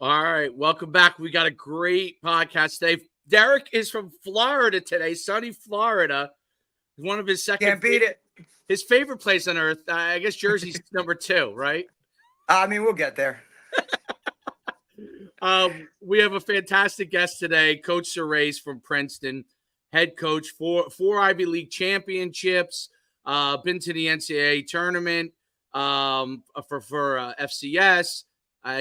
All right, welcome back. We got a great podcast today. Derek is from Florida today, sunny Florida. One of his Can't beat it. His favorite place on earth. I guess Jersey's number 2, right? I mean, we'll get there. We have a fantastic guest today, Coach Surace from Princeton, head coach for four Ivy League championships, been to the NCAA tournament for FCS.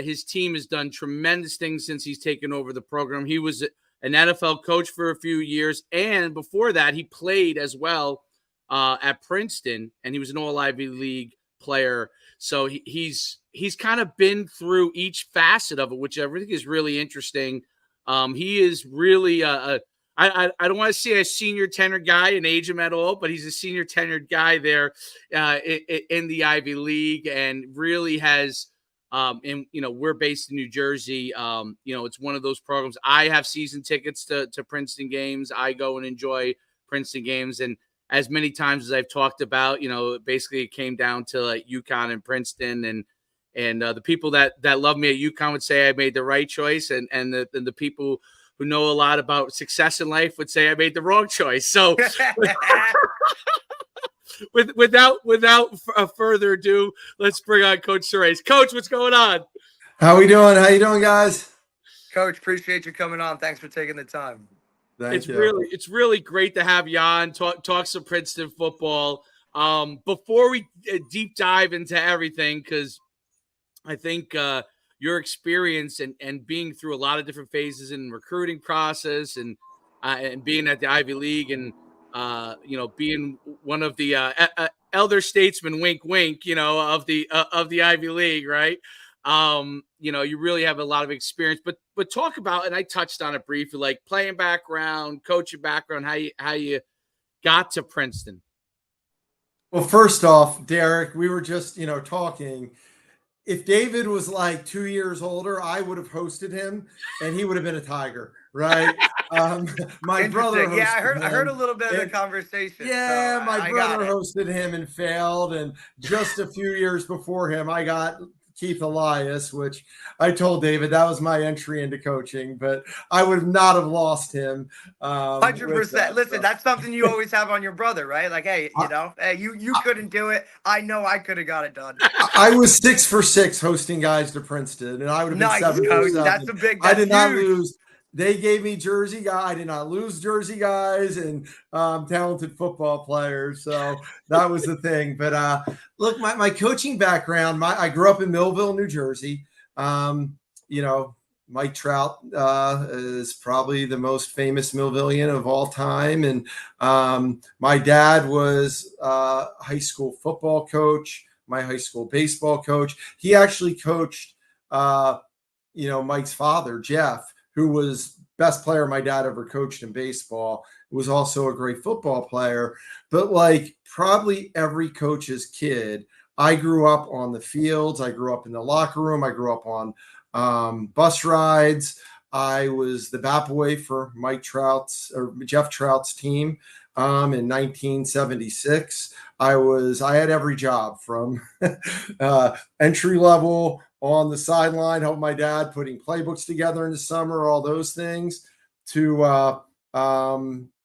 His team has done tremendous things since he's taken over the program. He was an NFL coach for a few years, and before that, he played as well at Princeton, and he was an All-Ivy League player. So he's kind of been through each facet of it, which I think is really interesting. He is really I don't want to say a senior tenured guy and age him at all, but he's a senior tenured guy there in the Ivy League, and really has. And we're based in New Jersey. It's one of those programs. I have season tickets to Princeton games. I go and enjoy Princeton games, and as many times as I've talked about, basically it came down to like UConn and Princeton, and the people that love me at UConn would say I made the right choice, and the people who know a lot about success in life would say I made the wrong choice. So. Without further ado, let's bring on Coach Surace. Coach, what's going on? How we doing? How you doing, guys? Coach, appreciate you coming on. Thanks for taking the time. It's really great to have you on. Talk some Princeton football. Before we deep dive into everything, because I think your experience and being through a lot of different phases in the recruiting process and being at the Ivy League and being one of the elder statesmen, wink, wink, of the Ivy League, right? You really have a lot of experience, but talk about, and I touched on it briefly, like playing background, coaching background, how you got to Princeton. Well, first off, Derek, we were just, talking. If David was like 2 years older, I would have hosted him and he would have been a Tiger, right? My brother, I heard a little bit of the conversation. Yeah, so my brother hosted him and failed. And just a few years before him, I got Keith Elias, which I told David that was my entry into coaching, but I would not have lost him. 100%. Listen, that's something you always have on your brother, right? Like, hey, you couldn't do it. I know I could have got it done. I was 6 for 6 hosting guys to Princeton, and I would have been 7 for 7. That's a big. I did not lose. They gave me Jersey guy. I did not lose Jersey guys and talented football players. So that was the thing. But look, my coaching background, I grew up in Millville, New Jersey. Mike Trout is probably the most famous Millvillian of all time. And my dad was a high school football coach, my high school baseball coach. He actually coached, Mike's father, Jeff, who was best player my dad ever coached in baseball, was also a great football player. But like probably every coach's kid, I grew up on the fields. I grew up in the locker room. I grew up on bus rides. I was the bat boy for Jeff Trout's team in 1976. I had every job from entry level on the sideline, helping my dad putting playbooks together in the summer, all those things, to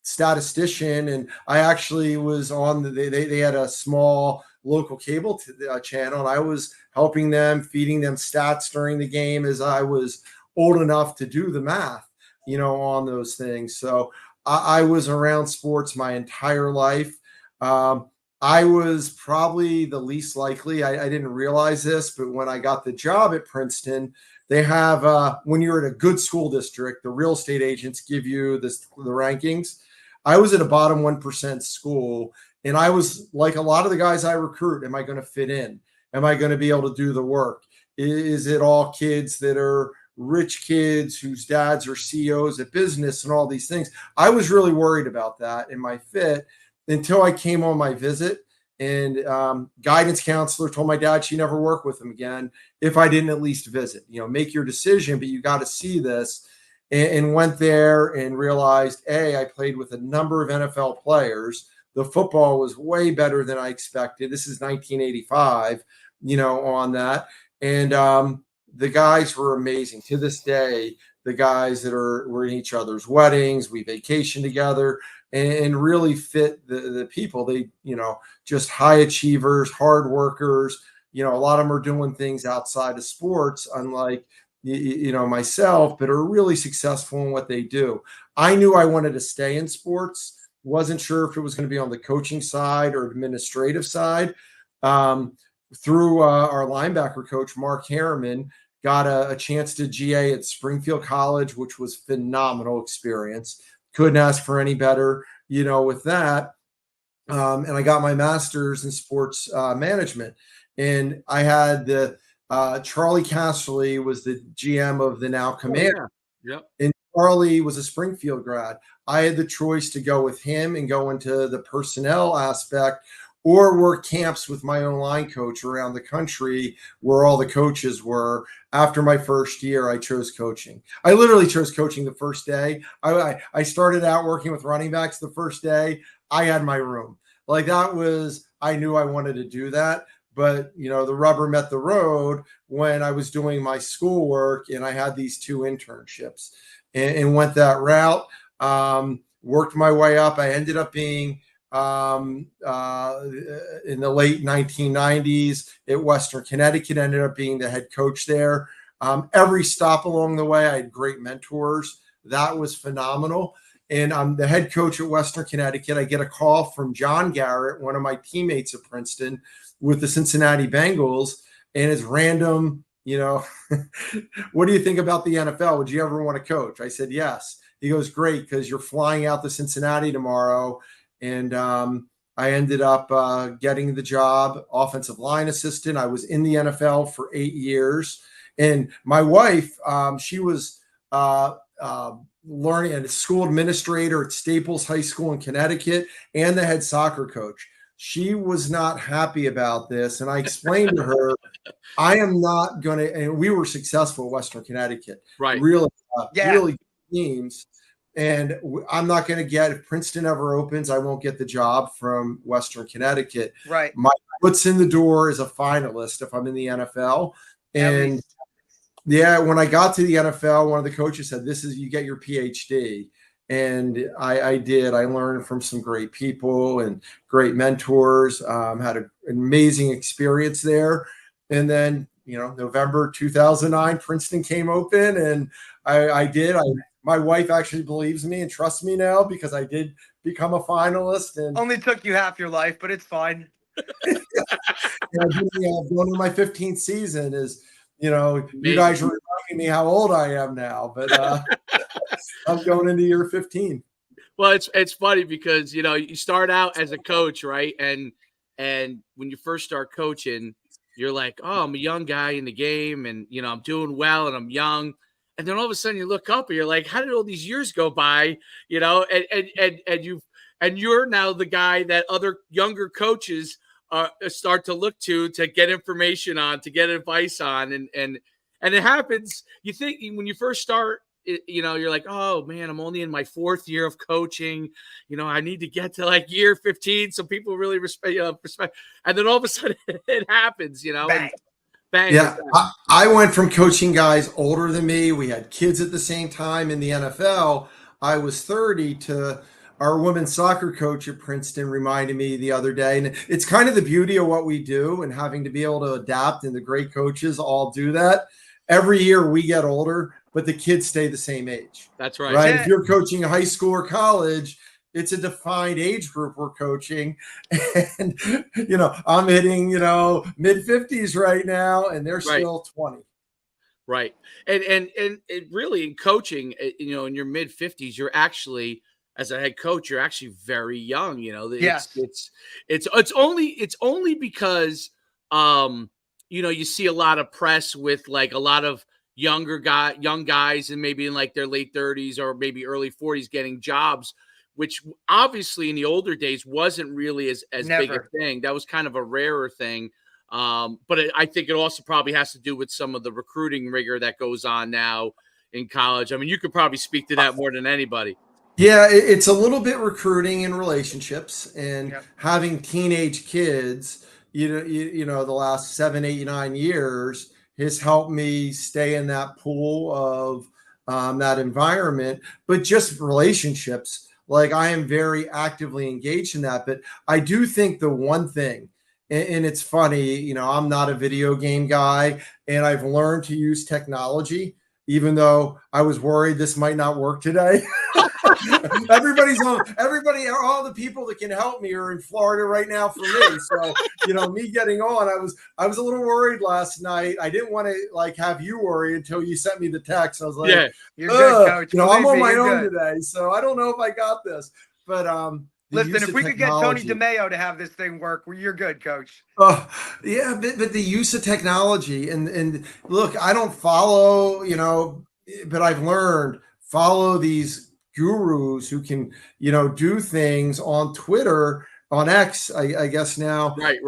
statistician. And I actually was on they had a small local cable channel, and I was helping them, feeding them stats during the game as I was old enough to do the math, on those things. So I was around sports my entire life. I was probably the least likely. I didn't realize this, but when I got the job at Princeton, they have, when you're at a good school district, the real estate agents give you the rankings. I was at a bottom 1% school, and I was like a lot of the guys I recruit. Am I going to fit in? Am I going to be able to do the work? Is it all kids that are rich kids whose dads are CEOs at business and all these things? I was really worried about that in my fit, until I came on my visit, and guidance counselor told my dad she never work with him again if I didn't at least visit. Make your decision, but you got to see this. And went there and realized, I played with a number of NFL players. The football was way better than I expected. This is 1985, on that. And the guys were amazing. To this day, the guys that were in each other's weddings, we vacation together, and really fit the people. They, just high achievers, hard workers. A lot of them are doing things outside of sports, unlike myself, but are really successful in what they do. I knew I wanted to stay in sports. Wasn't sure if it was going to be on the coaching side or administrative side. Through our linebacker coach, Mark Harriman, got a chance to GA at Springfield College, which was phenomenal experience. Couldn't ask for any better, with that. And I got my master's in sports management. And I had Charlie Casserly was the GM of the now Commander. Yep. And Charlie was a Springfield grad. I had the choice to go with him and go into the personnel aspect, or work camps with my own line coach around the country where all the coaches were. After my first year, I chose coaching. I literally chose coaching the first day. I started out working with running backs the first day. I had my room. Like, that was, I knew I wanted to do that. But, the rubber met the road when I was doing my schoolwork and I had these 2 internships and went that route. Worked my way up. I ended up being in the late 1990s at Western Connecticut, ended up being the head coach there. Every stop along the way, I had great mentors. That was phenomenal. And I'm the head coach at Western Connecticut. I get a call from John Garrett, one of my teammates at Princeton, with the Cincinnati Bengals. And it's random, what do you think about the NFL? Would you ever want to coach? I said, yes. He goes, great, because you're flying out to Cincinnati tomorrow. And I ended up getting the job, offensive line assistant. I was in the NFL for 8 years. And my wife, she was learning at a school administrator at Staples High School in Connecticut and the head soccer coach. She was not happy about this. And I explained to her, I am not going to, and we were successful at Western Connecticut. Right. Really good teams. And I'm not going to get, if Princeton ever opens, I won't get the job from Western Connecticut. Right. My foot's in the door as a finalist if I'm in the NFL. And when I got to the NFL, one of the coaches said, you get your PhD. And I did. I learned from some great people and great mentors, had an amazing experience there. And then, November 2009, Princeton came open, and I did. My wife actually believes me and trusts me now because I did become a finalist. And only took you half your life, but it's fine. Going to my 15th season is, you guys are reminding me how old I am now, but I'm going into year 15. Well, it's funny because, you start out as a coach, right? And when you first start coaching, you're like, oh, I'm a young guy in the game and, I'm doing well and I'm young. And then all of a sudden you look up and you're like, how did all these years go by? And you're now the guy that other younger coaches start to look to get information on, to get advice on. And it happens. You think when you first start, you're like, oh man, I'm only in my 4th year of coaching. I need to get to like year 15. So people really respect. And then all of a sudden it happens, Bang. Bang. Yeah. I went from coaching guys older than me. We had kids at the same time in the NFL. I was 30 to our women's soccer coach at Princeton reminded me the other day. And it's kind of the beauty of what we do and having to be able to adapt, and the great coaches all do that. Every year we get older, but the kids stay the same age. That's right. Right. If you're coaching high school or college, it's a defined age group we're coaching. And, I'm hitting, mid 50s right now, and they're still 20. Right. And it really in coaching, in your mid 50s, you're actually, as a head coach, you're actually very young. Yes. It's only because, you see a lot of press with like a lot of young guys and maybe in like their late 30s or maybe early 40s getting jobs, which obviously in the older days wasn't really as big a thing. That was kind of a rarer thing. But I think it also probably has to do with some of the recruiting rigor that goes on now in college. I mean, you could probably speak to that more than anybody. Yeah, it's a little bit recruiting and relationships and having teenage kids, the last 7, 8, 9 years, has helped me stay in that pool of that environment, but just relationships. Like I am very actively engaged in that. But I do think the one thing, and it's funny, you know, I'm not a video game guy, and I've learned to use technology, even though I was worried this might not work today. Everybody, all the people that can help me are in Florida right now for me. So, you know, me getting on, I was a little worried last night. I didn't want to like have you worry until you sent me the text. I was like, yeah, you're good, coach. You know, I'm on my own good. today, so I don't know if I got this. But listen, if we could get Tony DeMeo to have this thing work, you're good, coach. Yeah, but the use of technology and look, I don't follow, you know, but I've learned follow these gurus who can, you know, do things on Twitter, on X, I guess now, right,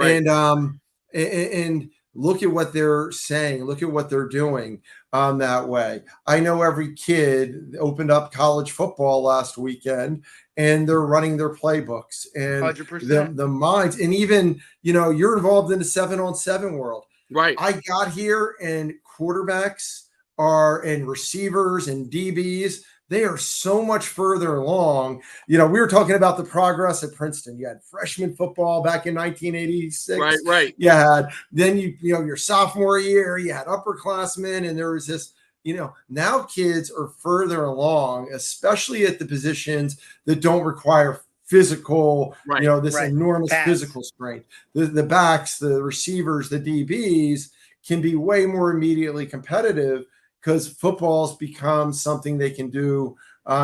and look at what they're saying, look at what they're doing that way. I know every kid opened up college football last weekend, and they're running their playbooks and 100%. the minds, and even, you know, you're involved in the 7-on-7 world. Right. I got here, and quarterbacks and receivers and DBs, they are so much further along. You know, we were talking about the progress at Princeton. You had freshman football back in 1986. Right. You had, then you know, your sophomore year, you had upperclassmen, and there was this, you know, now kids are further along, especially at the positions that don't require physical, you know, this enormous physical strength. The backs, the receivers, the DBs can be way more immediately competitive, because football's become something they can do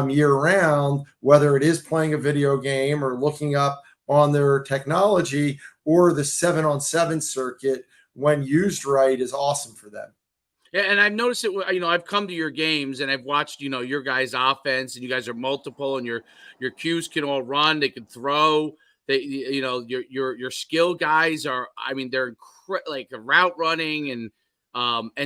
year round, whether it is playing a video game or looking up on their technology, or the 7-on-7 circuit, when used right, is awesome for them. Yeah, and I've noticed it. You know, I've come to your games and I've watched, you know, your guys' offense, and you guys are multiple, and your Qs can all run, they can throw. They, you know, your skill guys are, I mean, they're like a route running, and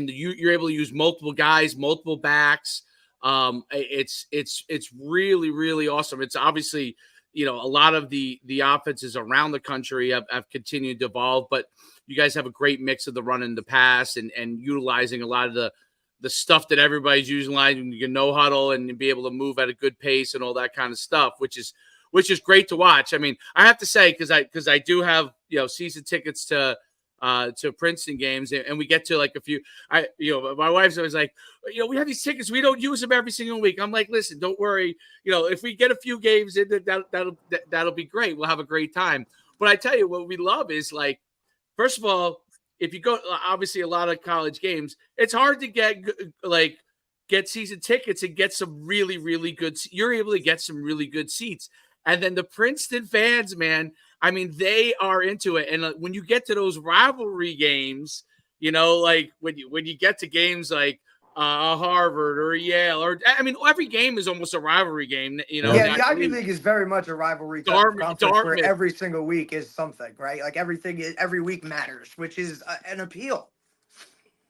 you're able to use multiple guys, multiple backs. It's really, really awesome. It's obviously, you know, a lot of the offenses around the country have continued to evolve, but you guys have a great mix of the run and the pass, and utilizing a lot of the stuff that everybody's utilizing. You can no huddle and be able to move at a good pace and all that kind of stuff, which is great to watch. I mean, I have to say, because I do have, you know, season tickets to Princeton games, and we get to like a few. You know, my wife's always like, you know, we have these tickets, we don't use them every single week. I'm like, listen, don't worry. You know, if we get a few games in, that'll be great. We'll have a great time. But I tell you, what we love is, like, first of all, if you go, obviously a lot of college games, it's hard to get season tickets and get some really, really good. You're able to get some really good seats. And then the Princeton fans, man, I mean, they are into it. And when you get to those rivalry games, you know, like when you get to games like Harvard or Yale, or I mean, every game is almost a rivalry game. You know, yeah, the Ivy League is very much a rivalry conference where every single week is something, right? Like every week matters, which is an appeal.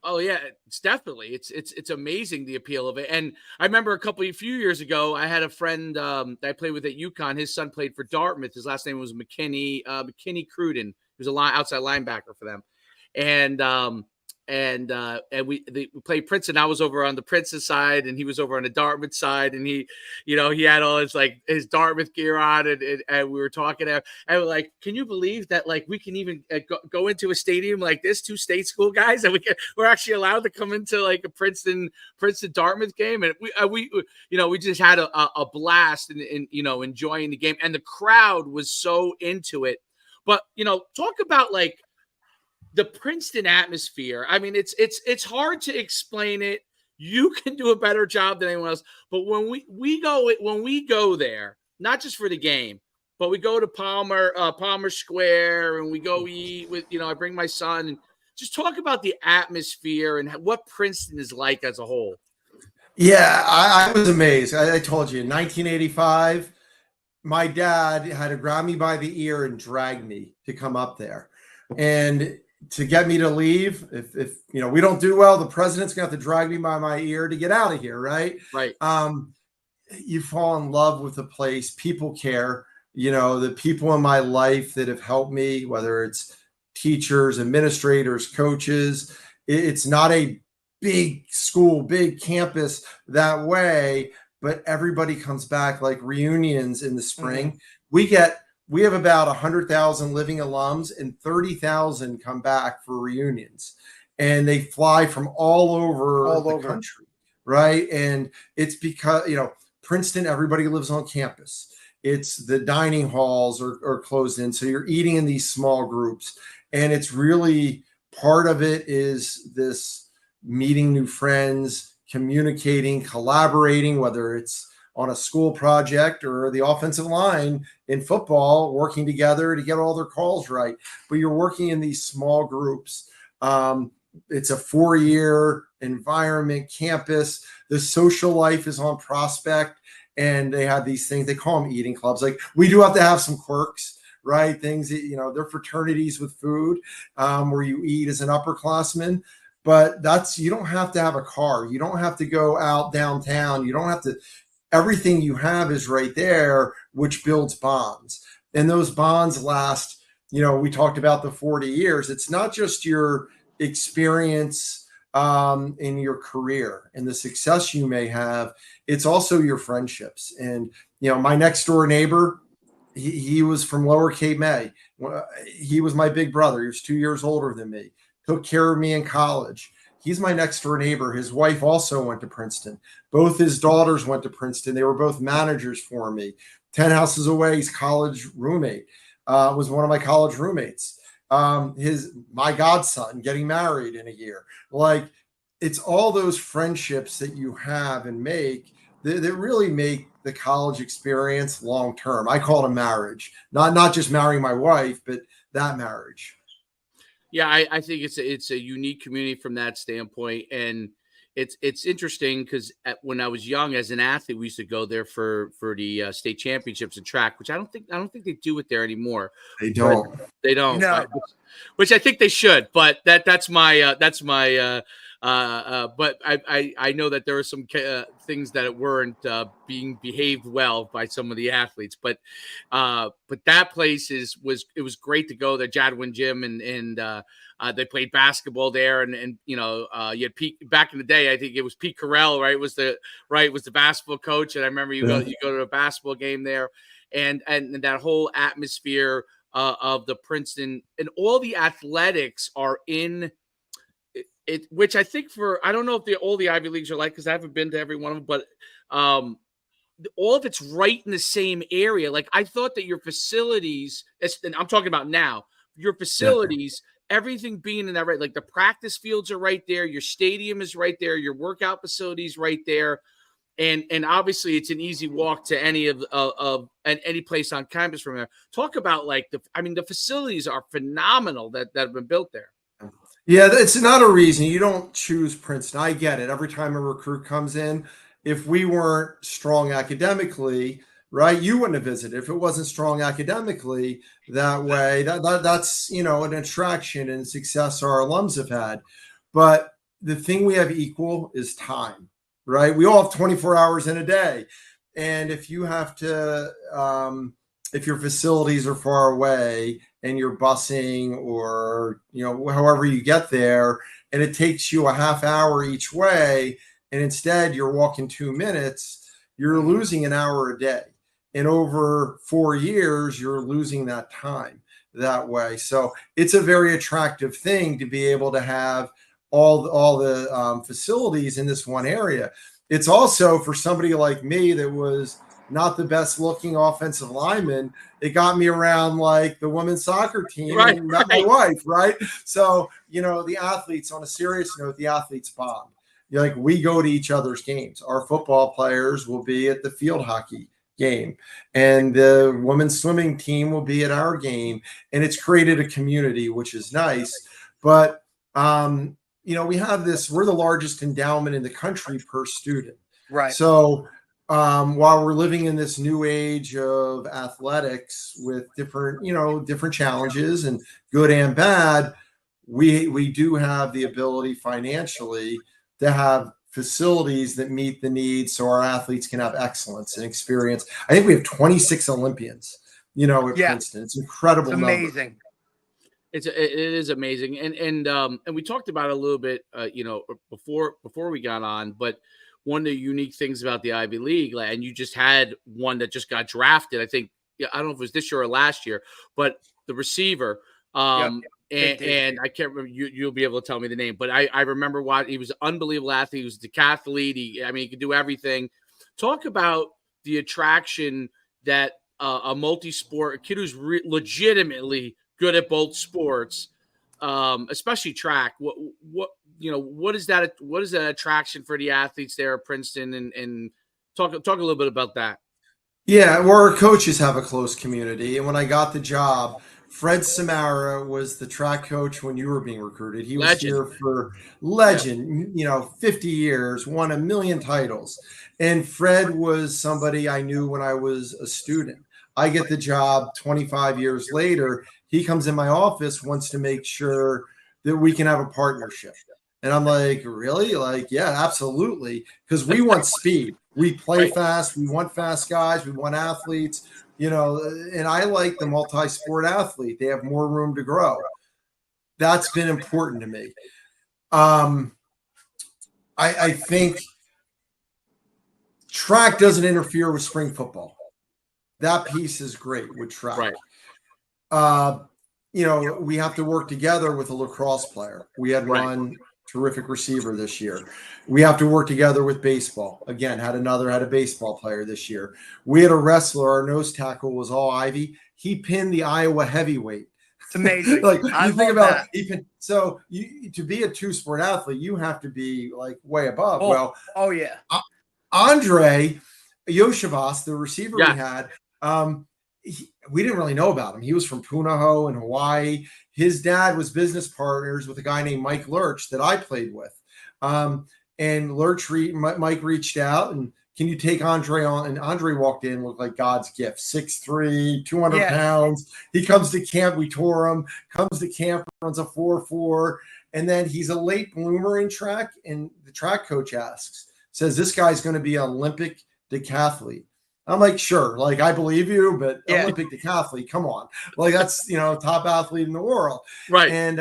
Oh yeah, it's definitely it's amazing, the appeal of it. And I remember a few years ago, I had a friend that I played with at UConn. His son played for Dartmouth. His last name was McKinney Cruden. He was outside linebacker for them, and we played Princeton. I was over on the Princeton side, and he was over on the Dartmouth side, and he had all his Dartmouth gear on, and we were talking, and we're like, can you believe that, like, we can even go into a stadium like this, two state school guys, and we're actually allowed to come into like a Princeton Dartmouth game, and we just had a blast and enjoying the game, and the crowd was so into it. But talk about like the Princeton atmosphere. I mean, it's hard to explain it. You can do a better job than anyone else. But when we go there, not just for the game, but we go to Palmer Square, and we go eat with, I bring my son, and just talk about the atmosphere and what Princeton is like as a whole. Yeah, I was amazed. I told you, in 1985, my dad had to grab me by the ear and drag me to come up there. And to get me to leave, if we don't do well, the president's gonna have to drag me by my ear to get out of here, right? Right. You fall in love with the place. People care. The people in my life that have helped me, whether it's teachers, administrators, coaches, It's not a big school, big campus that way, but everybody comes back, like reunions in the spring. We have about 100,000 living alums, and 30,000 come back for reunions, and they fly from all over the country, right? And it's because, Princeton, everybody lives on campus. It's the dining halls are closed in, so you're eating in these small groups, and it's really part of it is this meeting new friends, communicating, collaborating, whether it's on a school project or the offensive line in football, working together to get all their calls right. But you're working in these small groups. It's a 4-year environment, campus. The social life is on Prospect, and they have these things, they call them eating clubs. Like, we do have to have some quirks, right? Things that, they're fraternities with food, where you eat as an upperclassman. But you don't have to have a car. You don't have to go out downtown. You don't have to. Everything you have is right there, which builds bonds. And those bonds last, we talked about the 40 years. It's not just your experience in your career and the success you may have. It's also your friendships. And, my next door neighbor, he was from Lower Cape May. He was my big brother. He was 2 years older than me, took care of me in college. He's my next door neighbor. His wife also went to Princeton. Both his daughters went to Princeton. They were both managers for me. 10 houses away, his college roommate was one of my college roommates. My godson getting married in a year. Like, it's all those friendships that you have and make that really make the college experience long-term. I call it a marriage, not just marrying my wife, but that marriage. Yeah, I think it's a unique community from that standpoint, and it's interesting because when I was young as an athlete, we used to go there for the state championships in track, which I don't think they do it there anymore. They don't. They don't. No. Which I think they should, but that's my. But I know that there were some things that weren't being behaved well by some of the athletes, but that place was great to go there. Jadwin Gym and they played basketball there, and you had Pete back in the day. I think it was Pete Carell, right? Was the basketball coach, and I remember you go to a basketball game there, and that whole atmosphere of the Princeton, and all the athletics are in it, which I think I don't know if all the Ivy Leagues are like, because I haven't been to every one of them, but all of it's right in the same area. Like, I thought that your facilities, and I'm talking about now, your facilities, everything being in that, right? Like, the practice fields are right there. Your stadium is right there. Your workout facilities right there. And obviously it's an easy walk to any of any place on campus from there. Talk about the facilities are phenomenal that have been built there. Yeah, it's not a reason you don't choose Princeton. I get it. Every time a recruit comes in, if we weren't strong academically, right, you wouldn't have visited. If it wasn't strong academically that way, that's an attraction and success our alums have had. But the thing we have equal is time, right? We all have 24 hours in a day. And if you have to, if your facilities are far away and you're busing or, however you get there, and it takes you a half hour each way, and instead you're walking 2 minutes, you're losing an hour a day. And over 4 years, you're losing that time that way. So it's a very attractive thing to be able to have all the facilities in this one area. It's also, for somebody like me that was not the best looking offensive lineman, it got me around like the women's soccer team and met my wife, right? So, the athletes, on a serious note, the athletes bond. We go to each other's games. Our football players will be at the field hockey game, and the women's swimming team will be at our game, and it's created a community, which is nice. But we have this, we're the largest endowment in the country per student, right? So while we're living in this new age of athletics with different challenges and good and bad, we do have the ability financially to have facilities that meet the needs so our athletes can have excellence and experience. I think we have 26 Olympians, at Princeton. It's incredible. It's amazing. it is amazing, and we talked about it a little bit, before we got on. But one of the unique things about the Ivy League, and you just had one that just got drafted. I think, I don't know if it was this year or last year, but the receiver, and I can't remember. You'll be able to tell me the name, but I remember what he was an unbelievable athlete. He was a decathlete. He could do everything. Talk about the attraction that a multi-sport kid who's legitimately good at both sports, especially track. What is that attraction for the athletes there at Princeton, and talk a little bit about that. Yeah, well, our coaches have a close community, and when I got the job, Fred Samara was the track coach when you were being recruited. He was here for 50 years, won 1 million titles. And Fred was somebody I knew when I was a student. I get the job 25 years later. He comes in my office, wants to make sure that we can have a partnership. And I'm like, really? Like, yeah, absolutely. Because we want speed. We play fast. We want fast guys. We want athletes. And I like the multi-sport athlete. They have more room to grow. That's been important to me. I think track doesn't interfere with spring football. That piece is great with track. Right. We have to work together with a lacrosse player. We had one terrific receiver this year. We have to work together with baseball. Again, had a baseball player this year. We had a wrestler. Our nose tackle was all Ivy. He pinned the Iowa heavyweight. It's amazing. You think about that. So to be a two-sport athlete, you have to be like way above. Andre Yoshivas, the receiver we had, we didn't really know about him. He was from Punahou in Hawaii. His dad was business partners with a guy named Mike Lurch that I played with. And Mike reached out and, can you take Andre on? And Andre walked in, looked like God's gift, 6'3", 200 pounds. He comes to camp. We tore him, comes to camp, runs a 4.4. And then he's a late bloomer in track. And the track coach says, this guy's going to be an Olympic decathlete. I'm like, sure. Like, I believe you, but Olympic decathlete, come on. Like, that's, top athlete in the world. Right. And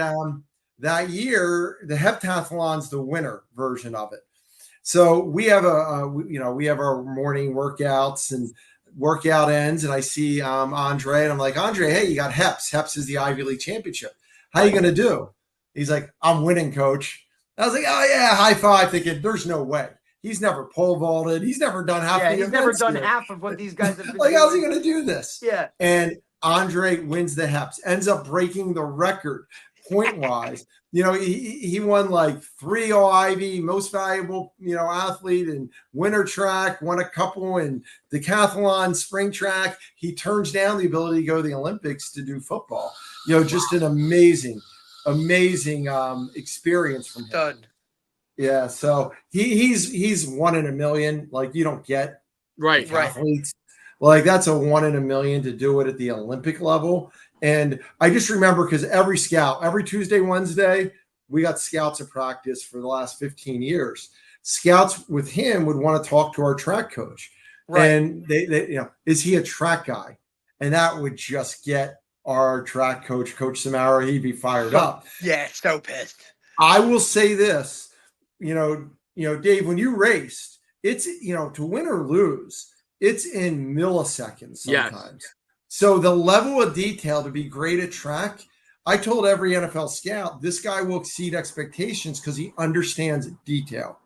that year, the heptathlon's the winter version of it. So we have we have our morning workouts and workout ends, and I see Andre, and I'm like, Andre, hey, you got Heps. Heps is the Ivy League championship. How are you going to do? He's like, I'm winning, coach. I was like, oh, yeah, high five, thinking there's no way. He's never pole vaulted. He's never done half. Yeah, he's never done half of what these guys have been like, how's he going to do this? Yeah. And Andre wins the Heps, ends up breaking the record point-wise. He won like 3 All-Ivy, most valuable, athlete in winter track, won a couple in decathlon, spring track. He turns down the ability to go to the Olympics to do football. Just an amazing experience from him. Done. Yeah, so he's 1 in a million. Like, you don't get athletes. Like, that's a 1 in a million to do it at the Olympic level. And I just remember, because every Tuesday, Wednesday, we got scouts at practice for the last 15 years. Scouts with him would want to talk to our track coach. Right. And they is he a track guy? And that would just get our track coach, Coach Samara, he'd be fired up. Yeah, so pissed. I will say this, Dave, when you raced, it's, to win or lose, it's in milliseconds sometimes. Yes. So the level of detail to be great at track, I told every NFL scout, this guy will exceed expectations because he understands detail.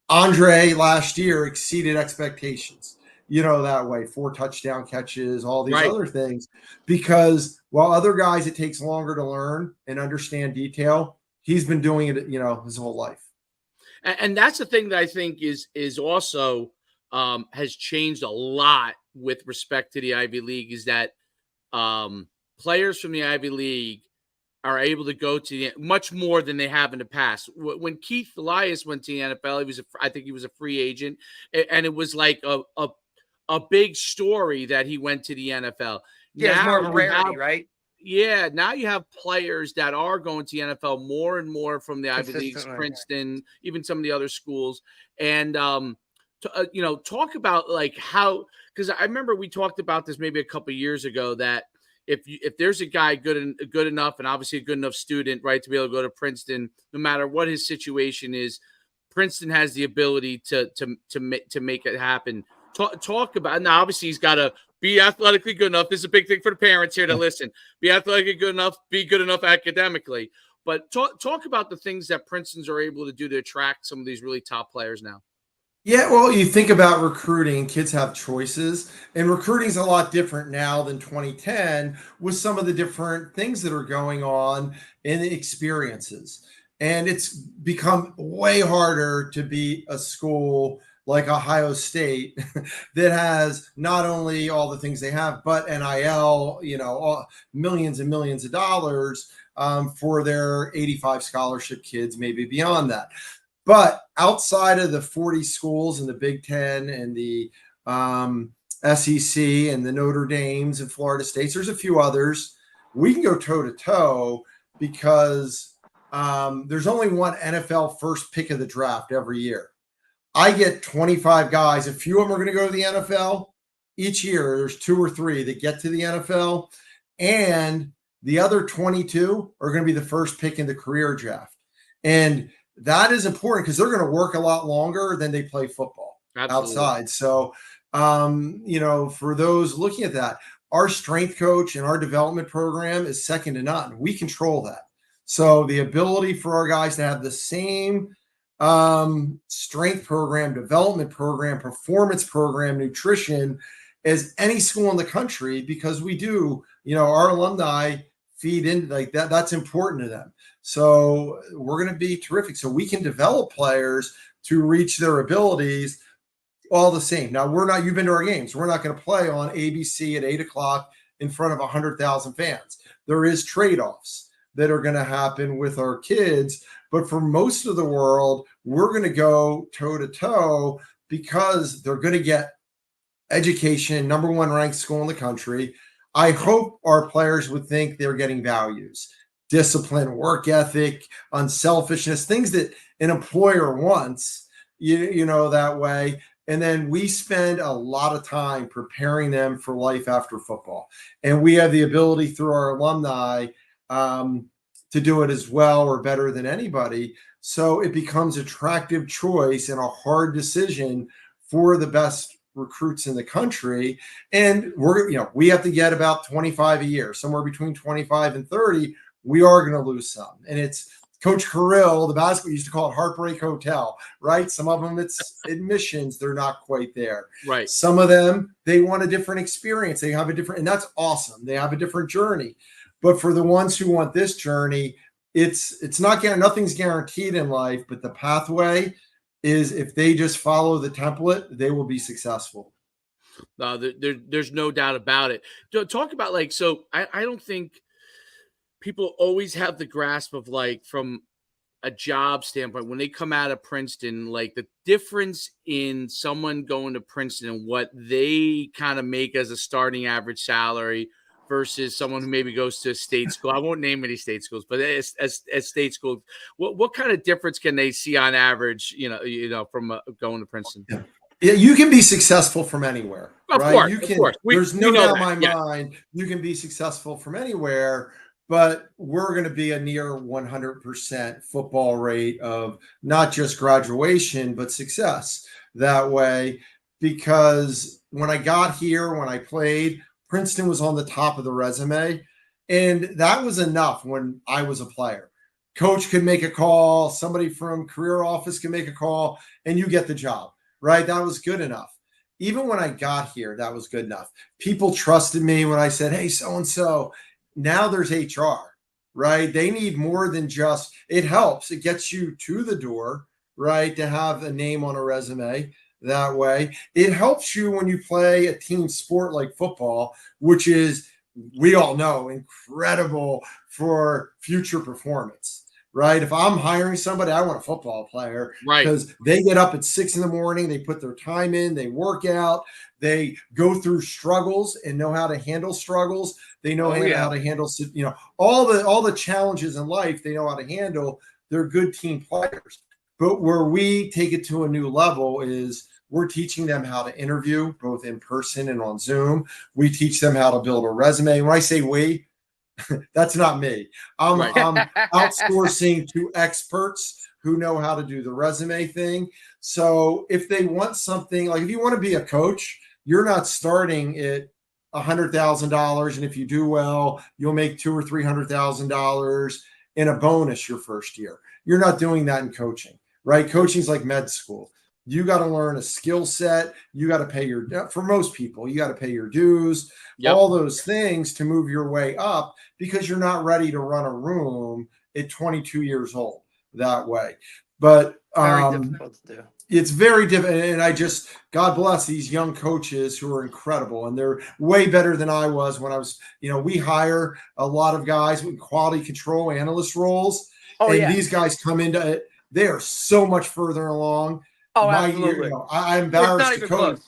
Andre last year exceeded expectations, that way, 4 touchdown catches, all these other things, because while other guys, it takes longer to learn and understand detail, he's been doing it, his whole life. And that's the thing that I think is also has changed a lot with respect to the Ivy League, is that players from the Ivy League are able to go to much more than they have in the past. When Keith Elias went to the NFL, I think he was a free agent, and it was like a big story that he went to the NFL. Yeah, it's more of a rarity, right? Yeah, now you have players that are going to the NFL more and more from the Ivy Leagues, Princeton, even some of the other schools, and talk about like how, because I remember we talked about this maybe a couple of years ago, that if there's a guy good enough, and obviously a good enough student, right, to be able to go to Princeton, no matter what his situation is, Princeton has the ability to make it happen. Talk about, now. Obviously, he's got to be athletically good enough. This is a big thing for the parents here to listen. Be athletically good enough. Be good enough academically. But talk about the things that Princeton's are able to do to attract some of these really top players now. Yeah, well, you think about recruiting, kids have choices, and recruiting is a lot different now than 2010 with some of the different things that are going on in the experiences. And it's become way harder to be a school like Ohio State that has not only all the things they have, but NIL, millions and millions of dollars for their 85 scholarship kids, maybe beyond that. But outside of the 40 schools in the Big Ten and the SEC and the Notre Dames and Florida States, there's a few others. We can go toe to toe because there's only one NFL first pick of the draft every year. I get 25 guys. A few of them are going to go to the NFL. Each year, there's 2 or 3 that get to the NFL. And the other 22 are going to be the first pick in the career draft. And that is important because they're going to work a lot longer than they play football. Absolutely. Outside. So, for those looking at that, our strength coach and our development program is second to none. We control that. So the ability for our guys to have the same strength program, development program, performance program, nutrition as any school in the country, because we do, our alumni feed into like that. That's important to them. So we're going to be terrific. So we can develop players to reach their abilities all the same. Now you've been to our games. We're not going to play on ABC at 8:00 in front of 100,000 fans. There is trade-offs that are going to happen with our kids. But for most of the world, we're going to go toe to toe because they're going to get education, number 1 ranked school in the country. I hope our players would think they're getting values, discipline, work ethic, unselfishness, things that an employer wants, that way. And then we spend a lot of time preparing them for life after football. And we have the ability through our alumni to do it as well or better than anybody. So it becomes an attractive choice and a hard decision for the best recruits in the country. And we have to get about 25 a year, somewhere between 25 and 30. We are going to lose some. And it's Coach Carrill, the basketball used to call it Heartbreak Hotel, right? Some of them it's admissions. They're not quite there. Right. Some of them, they want a different experience. They have a different, and that's awesome. They have a different journey. But for the ones who want this journey, it's not nothing's guaranteed in life, but the pathway is, if they just follow the template, they will be successful. There's no doubt about it. Talk about I don't think people always have the grasp of from a job standpoint when they come out of Princeton, the difference in someone going to Princeton and what they kind of make as a starting average salary versus someone who maybe goes to a state school. I won't name any state schools, but as state school, what kind of difference can they see on average, from going to Princeton? Yeah, you can be successful from anywhere. Of right? course. There's no doubt in my mind you can be successful from anywhere, but we're going to be a near 100% football rate of not just graduation, but success that way. Because when I got here, when I played, Princeton was on the top of the resume, and that was enough when I was a player. Coach could make a call, somebody from career office can make a call, and you get the job, right? That was good enough. Even when I got here, that was good enough. People trusted me when I said, hey, so-and-so. Now there's HR, right? They need more than just, it helps. It gets you to the door, right, to have a name on a resume. That way, it helps you when you play a team sport like football, which is, we all know, incredible for future performance, right? If I'm hiring somebody, I want a football player, right? Because they get up at 6 a.m, they put their time in, they work out, they go through struggles and know how to handle struggles. They know how to handle, all the challenges in life. They know how to handle. They're good team players. But where we take it to a new level is we're teaching them how to interview both in person and on Zoom. We teach them how to build a resume. When I say we, that's not me. I'm outsourcing to experts who know how to do the resume thing. So if they want something, like if you want to be a coach, you're not starting at $100,000, and if you do well, you'll make $200,000 or $300,000 in a bonus your first year. You're not doing that in coaching, right? Coaching is like med school. You got to learn a skill set. You got to pay for most people, you got to pay your dues, all those things to move your way up, because you're not ready to run a room at 22 years old that way. But very difficult to do. It's very different. And God bless these young coaches who are incredible. And they're way better than I was when I was, we hire a lot of guys with quality control analyst roles. These guys come into it. They are so much further along. Absolutely. I'm embarrassed to coach.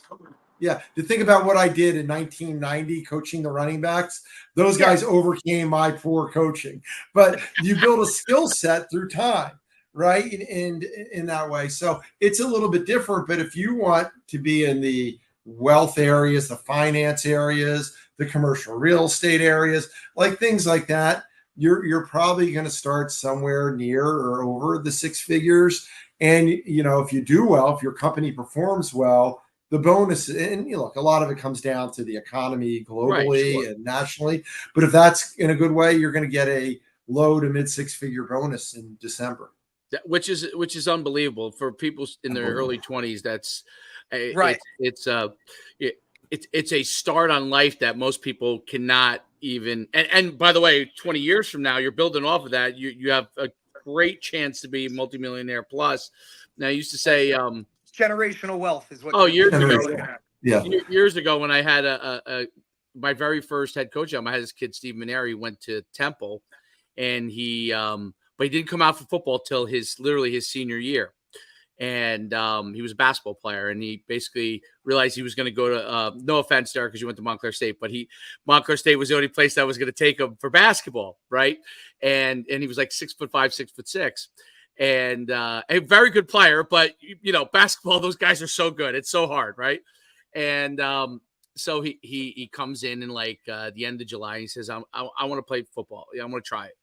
Yeah. To think about what I did in 1990, coaching the running backs, those guys overcame my poor coaching. But you build a skill set through time, right? And in that way. So it's a little bit different. But if you want to be in the wealth areas, the finance areas, the commercial real estate areas, like things like that, you're probably going to start somewhere near or over the six figures. And, if you do well, if your company performs well, the bonus, and look, a lot of it comes down to the economy globally and nationally. But if that's in a good way, you're going to get a low to mid six figure bonus in December. Which is unbelievable for people in their early 20s. That's right. It's a start on life that most people cannot even. And by the way, 20 years from now, you're building off of that. You have a great chance to be multimillionaire plus. Now, I used to say, generational wealth is what. Years ago, years ago when I had my very first head coach job, I had this kid Steve Maneri, went to Temple, and but he didn't come out for football till literally his senior year. And he was a basketball player, and he basically realized he was going to go to no offense, Derek, because you went to Montclair State, but Montclair State was the only place that was going to take him for basketball, right? And he was like 6'5", 6'6", and a very good player. But basketball, those guys are so good; it's so hard, right? And so he comes in like the end of July. And he says, "I want to play football. Yeah, I'm going to try it."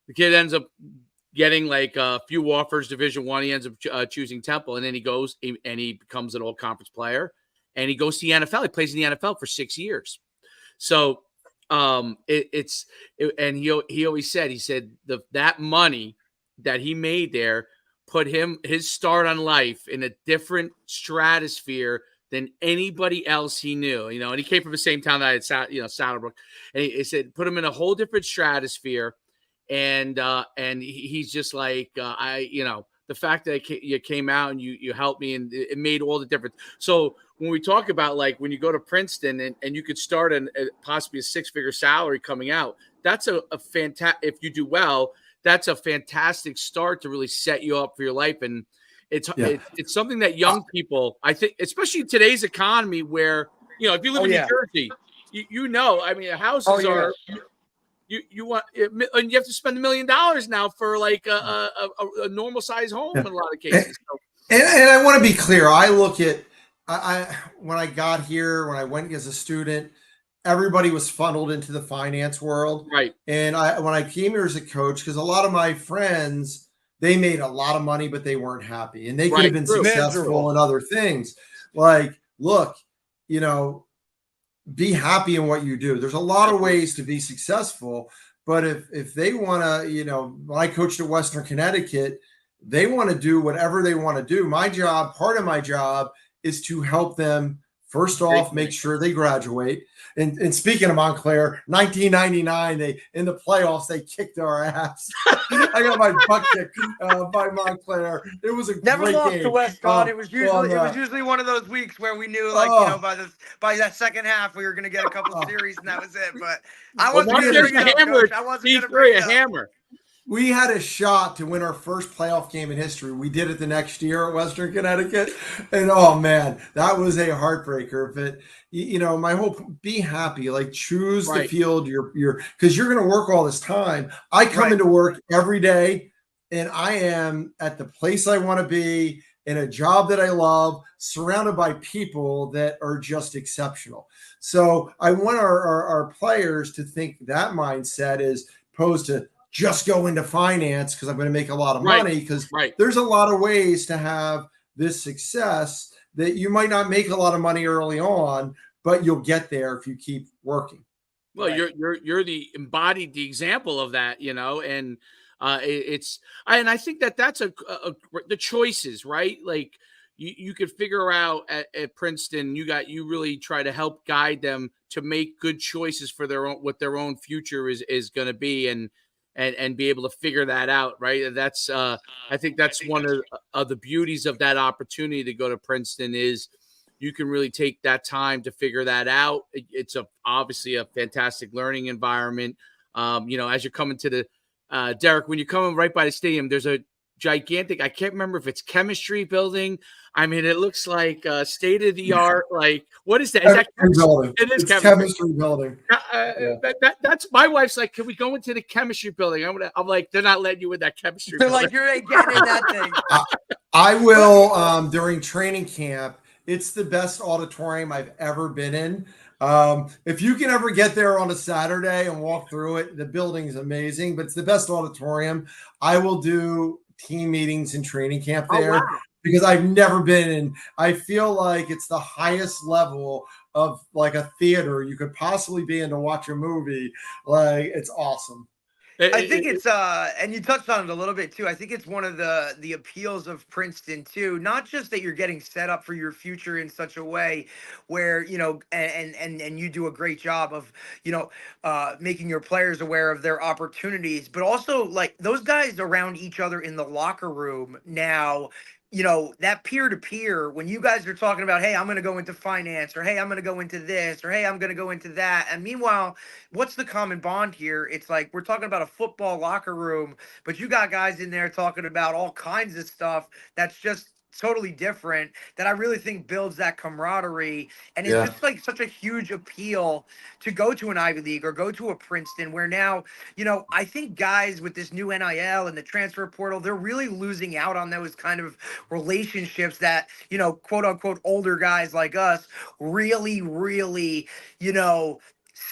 The kid ends up getting like a few offers, Division I. He ends up choosing Temple, and then he goes and he becomes an all-conference player, and he goes to the NFL. He plays in the NFL for 6 years. So and he always said, that money that he made there put his start on life in a different stratosphere than anybody else he knew. And he came from the same town that I had, Saddlebrook, and he said put him in a whole different stratosphere. And he's just like, the fact that you came out and you helped me, and it made all the difference. So when we talk about like when you go to Princeton and you could start possibly a six-figure salary coming out, that's a fantastic, if you do well, that's a fantastic start to really set you up for your life. And it's something that young people, I think, especially in today's economy where, if you live in New Jersey, I mean, houses are. You want, and you have to spend $1 million now for like a normal size home in a lot of cases. And I want to be clear. I look at when I got here, when I went as a student, everybody was funneled into the finance world, right? And when I came here as a coach, because a lot of my friends, they made a lot of money, but they weren't happy, and they could have been successful in other things. Like, look, be happy in what you do. There's a lot of ways to be successful, but if they want to, when I coached at Western Connecticut, they want to do whatever they want to do. Part of my job is to help them, first off, make sure they graduate. And speaking of Montclair, 1999, in the playoffs, they kicked our ass. I got my butt kicked by Montclair. It was a never great lost game. to Westcott. It was usually one of those weeks where we knew, like, by that second half, we were going to get a couple series, and that was it. But I wasn't going to bring it up, Coach. I wasn't going to bring it up. Hammer. We had a shot to win our first playoff game in history. We did it the next year at Western Connecticut. And, oh, man, that was a heartbreaker. But, my whole be happy. Like, choose the field because you're going to work all this time. I come into work every day, and I am at the place I want to be in a job that I love, surrounded by people that are just exceptional. So I want our players to think that mindset is opposed to just go into finance because I'm going to make a lot of money, because there's a lot of ways to have this success that you might not make a lot of money early on, but you'll get there if you keep working. Well, you're the example of that, and I think that's the choices, right? Like you could figure out at Princeton, you really try to help guide them to make good choices for what their own future is going to be, and be able to figure that out, right? That's I think that's one of the beauties of that opportunity to go to Princeton is you can really take that time to figure that out. It's obviously a fantastic learning environment. As you're coming to the Derek, when you're coming right by the stadium, there's a gigantic, I can't remember if it's chemistry building. I mean, it looks like state of the art. Like, what is that? Is that chemistry building? It is chemistry building. That's my wife's like, can we go into the chemistry building? I'm like, they're not letting you in that chemistry they're building. Like, you ain't getting in that thing. I will during training camp. It's the best auditorium I've ever been in. If you can ever get there on a Saturday and walk through it, the building's amazing, but it's the best auditorium. I will do team meetings and training camp there because I've never been in. I feel like it's the highest level of like a theater you could possibly be in to watch a movie. Like, it's awesome. I think it's and you touched on it a little bit too. I think it's one of the appeals of Princeton too. Not just that you're getting set up for your future in such a way where, and you do a great job of, making your players aware of their opportunities, but also like those guys around each other in the locker room now. That peer-to-peer, when you guys are talking about, hey, I'm going to go into finance, or hey, I'm going to go into this, or hey, I'm going to go into that. And meanwhile, what's the common bond here? It's like we're talking about a football locker room, but you got guys in there talking about all kinds of stuff that's just totally different, that I really think builds that camaraderie. And it's just like such a huge appeal to go to an Ivy League or go to a Princeton, where now, I think guys with this new NIL and the transfer portal, they're really losing out on those kind of relationships that, quote unquote, older guys like us really, really,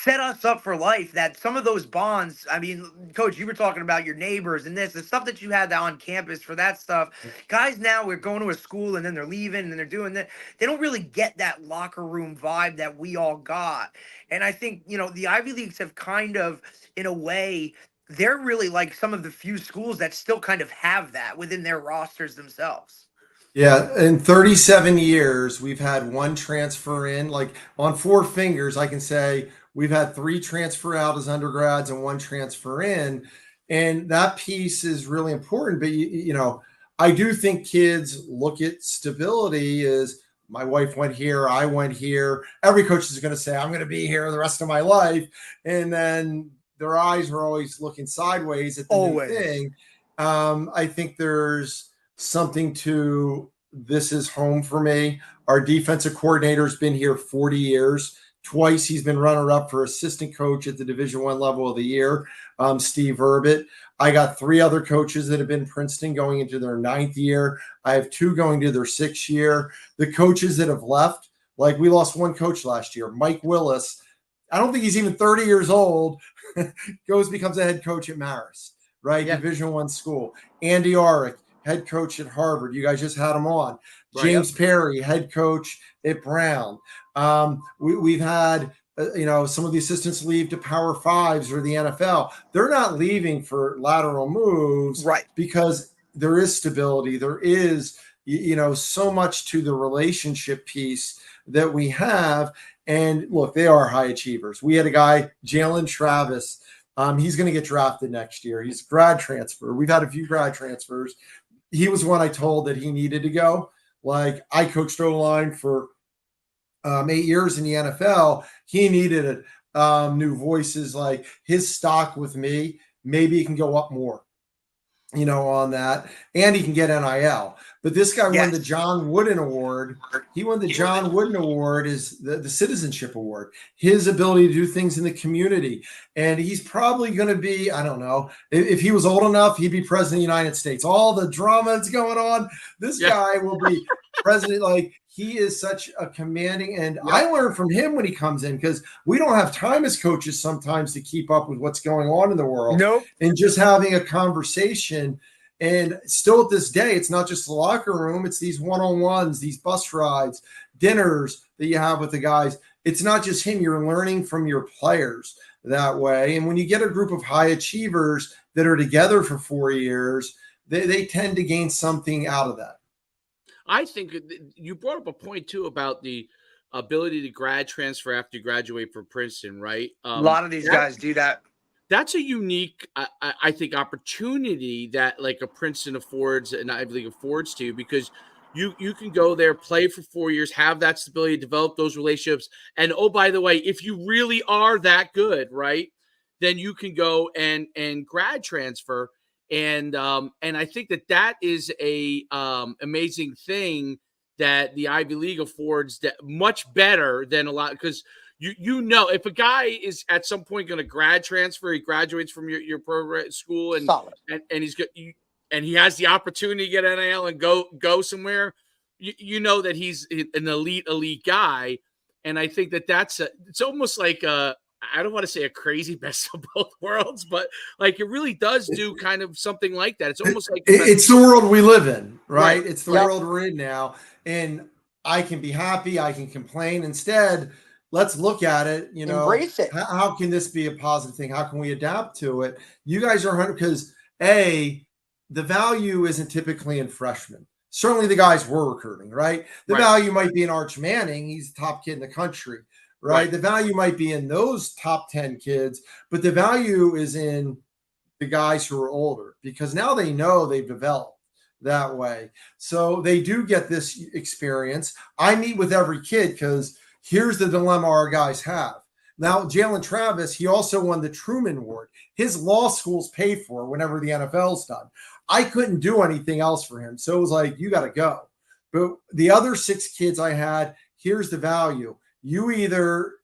set us up for life. That some of those bonds, I mean, Coach, you were talking about your neighbors and the stuff that you had on campus for that stuff. Guys now, we're going to a school and then they're leaving and then they're doing that. They don't really get that locker room vibe that we all got. And I think, the Ivy Leagues have kind of, in a way, they're really like some of the few schools that still kind of have that within their rosters themselves. Yeah, in 37 years, we've had one transfer in. Like, on 4 fingers, I can say we've had 3 transfer out as undergrads and 1 transfer in. And that piece is really important. But, I do think kids look at stability as my wife went here, I went here. Every coach is going to say, I'm going to be here the rest of my life. And then their eyes are always looking sideways at the new thing. I think there's something to this is home for me. Our defensive coordinator's been here 40 years. Twice he's been runner-up for assistant coach at the Division I level of the year, Steve Herbert. I got 3 other coaches that have been Princeton going into their 9th year. I have 2 going to their 6th year. The coaches that have left, like we lost 1 coach last year, Mike Willis. I don't think he's even 30 years old, becomes a head coach at Marist, right? Yeah. Division I school. Andy Arick, head coach at Harvard. You guys just had him on. James Perry, head coach at Brown. We've had, some of the assistants leave to Power Fives or the NFL. They're not leaving for lateral moves, right? Because there is stability. There is, so much to the relationship piece that we have. And look, they are high achievers. We had a guy, Jalen Travis. He's going to get drafted next year. He's a grad transfer. We've had a few grad transfers. He was one I told that he needed to go. Like, I coached O-line for 8 years in the NFL. He needed new voices. Like, his stock with me, maybe it can go up more. on that, and he can get NIL. But this guy won the Yes. John Wooden Award. He won the John Wooden Award, is the Citizenship Award. His ability to do things in the community. And he's probably going to be, I don't know, if he was old enough, he'd be president of the United States. All the drama that's going on, this guy will be president. Like, he is such a commanding, and I learn from him when he comes in, because we don't have time as coaches sometimes to keep up with what's going on in the world. Nope. And just having a conversation. And still at this day, it's not just the locker room, it's these one-on-ones, these bus rides, dinners that you have with the guys. It's not just him. You're learning from your players that way. And when you get a group of high achievers that are together for 4 years, they tend to gain something out of that. I think you brought up a point, too, about the ability to grad transfer after you graduate from Princeton, right? A lot of these guys do that. That's a unique, I think, opportunity that like a Princeton affords, and Ivy League affords to you, because you can go there, play for 4 years, have that stability, develop those relationships. And, oh, by the way, if you really are that good, right, then you can go and grad transfer. And I think that is a amazing thing that the Ivy League affords, that much better than a lot, because if a guy is at some point going to grad transfer, he graduates from your program school and he's good, and he has the opportunity to get NIL and go somewhere, you know that he's an elite guy. And I think it's almost like I don't want to say a crazy best of both worlds, but like it really does do kind of something like that. It's almost like it's the world we live in, right? It's the world we're in now. And I can be happy, I can complain. Instead, let's look at it, embrace it. How can this be a positive thing? How can we adapt to it? You guys are 100, because the value isn't typically in freshmen. Certainly the guys we're recruiting, right? The value might be in Arch Manning. He's the top kid in the country, right? The value might be in those top 10 kids, but the value is in the guys who are older, because now they know they've developed that way. So they do get this experience. I meet with every kid, because here's the dilemma our guys have. Now, Jalen Travis, he also won the Truman Award. His law school's paid for whenever the NFL's done. I couldn't do anything else for him. So it was like, you got to go. But the other 6 kids I had, here's the value. You either,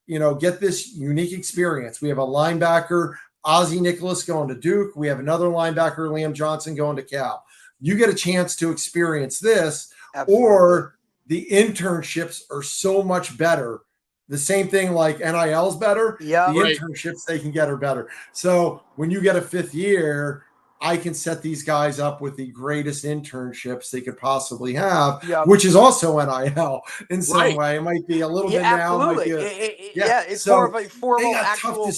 get this unique experience. We have a linebacker, Ozzie Nicholas, going to Duke. We have another linebacker, Liam Johnson, going to Cal. You get a chance to experience this. Absolutely. Or the internships are so much better. The same thing like NIL is better. Yeah, the internships they can get are better. So when you get a 5th year, I can set these guys up with the greatest internships they could possibly have, which is also NIL in some way. It might be a little bit now. Absolutely. It's more of a formal, actual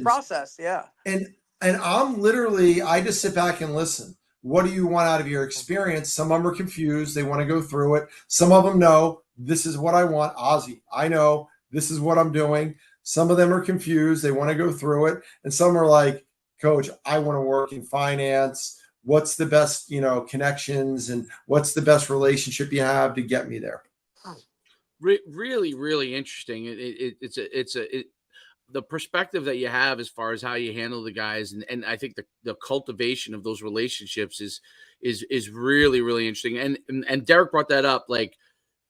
process. Yeah. And I'm literally, I just sit back and listen. What do you want out of your experience? Some of them are confused. They want to go through it. Some of them know, this is what I want. Ozzie, I know this is what I'm doing. Some of them are confused. They want to go through it. And some are like, Coach, I want to work in finance. What's the best, connections, and what's the best relationship you have to get me there? Really, really interesting. It's the perspective that you have as far as how you handle the guys, and I think the cultivation of those relationships is really, really interesting. And Derek brought that up, like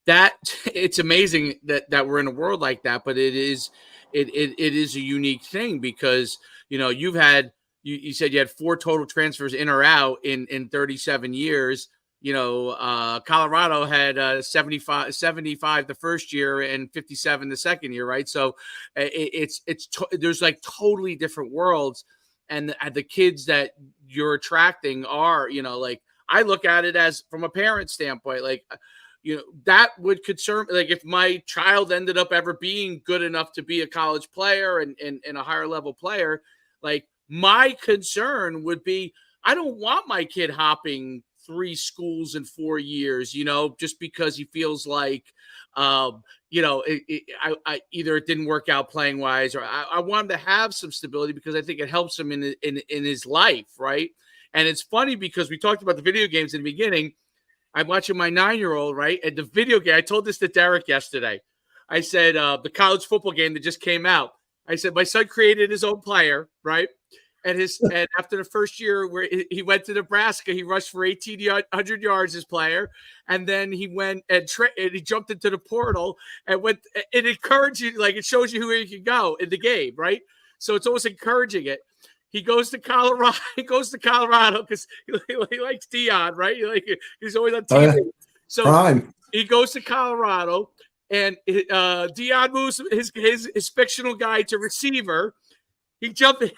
that. It's amazing that we're in a world like that, but it is a unique thing, because you've had. You said you had 4 total transfers in or out in 37 years. Colorado had 75 the first year and 57 the second year, right? So there's like totally different worlds, and the kids that you're attracting are, like I look at it as from a parent standpoint, like that would concern, like if my child ended up ever being good enough to be a college player and a higher level player, like. My concern would be, I don't want my kid hopping 3 schools in 4 years, just because he feels like, either it didn't work out playing wise, or I want him to have some stability, because I think it helps him in his life, right? And it's funny because we talked about the video games in the beginning. I'm watching my 9-year-old, right? And the video game, I told this to Derek yesterday. I said, the college football game that just came out. I said, my son created his own player, right? and after the first year where he went to Nebraska, he rushed for 1,800 yards as player, and then he went and he jumped into the portal and went. It encouraged you, like it shows you where you can go in the game, right? So it's always encouraging it. He goes to Colorado. He goes to Colorado because he likes Dion, right? He's always on TV. So Prime. he goes to Colorado, and Dion moves his fictional guy to receiver. He jumps.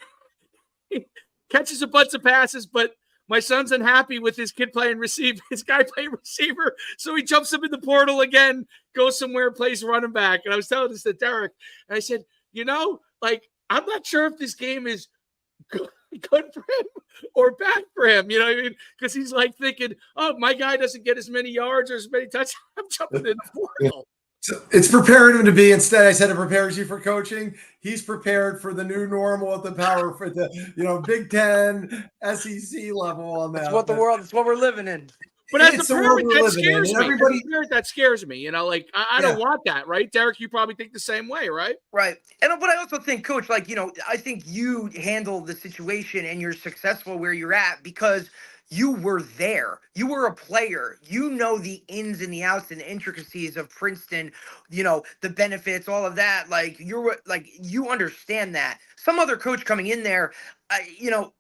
He catches a bunch of passes, but my son's unhappy with his kid playing receiver, his guy playing receiver. So he jumps up in the portal again, goes somewhere, plays running back. And I was telling this to Derek, and I said, like, I'm not sure if this game is good for him or bad for him. You know what I mean? Because he's like thinking, oh, my guy doesn't get as many yards or as many touchdowns. I'm jumping in the portal. So it's preparing him to be, instead I said it prepares you for coaching. He's prepared for the new normal at the power for the, Big Ten, SEC level on that. It's what we're living in. But as a parent, that scares me. Everybody, that scares me. Like, I don't want that, right? Derek, you probably think the same way, right? Right. But I also think, Coach, like, I think you handle the situation and you're successful where you're at because you were there. You were a player. You know the ins and the outs and the intricacies of Princeton, the benefits, all of that. Like, you understand that. Some other coach coming in there,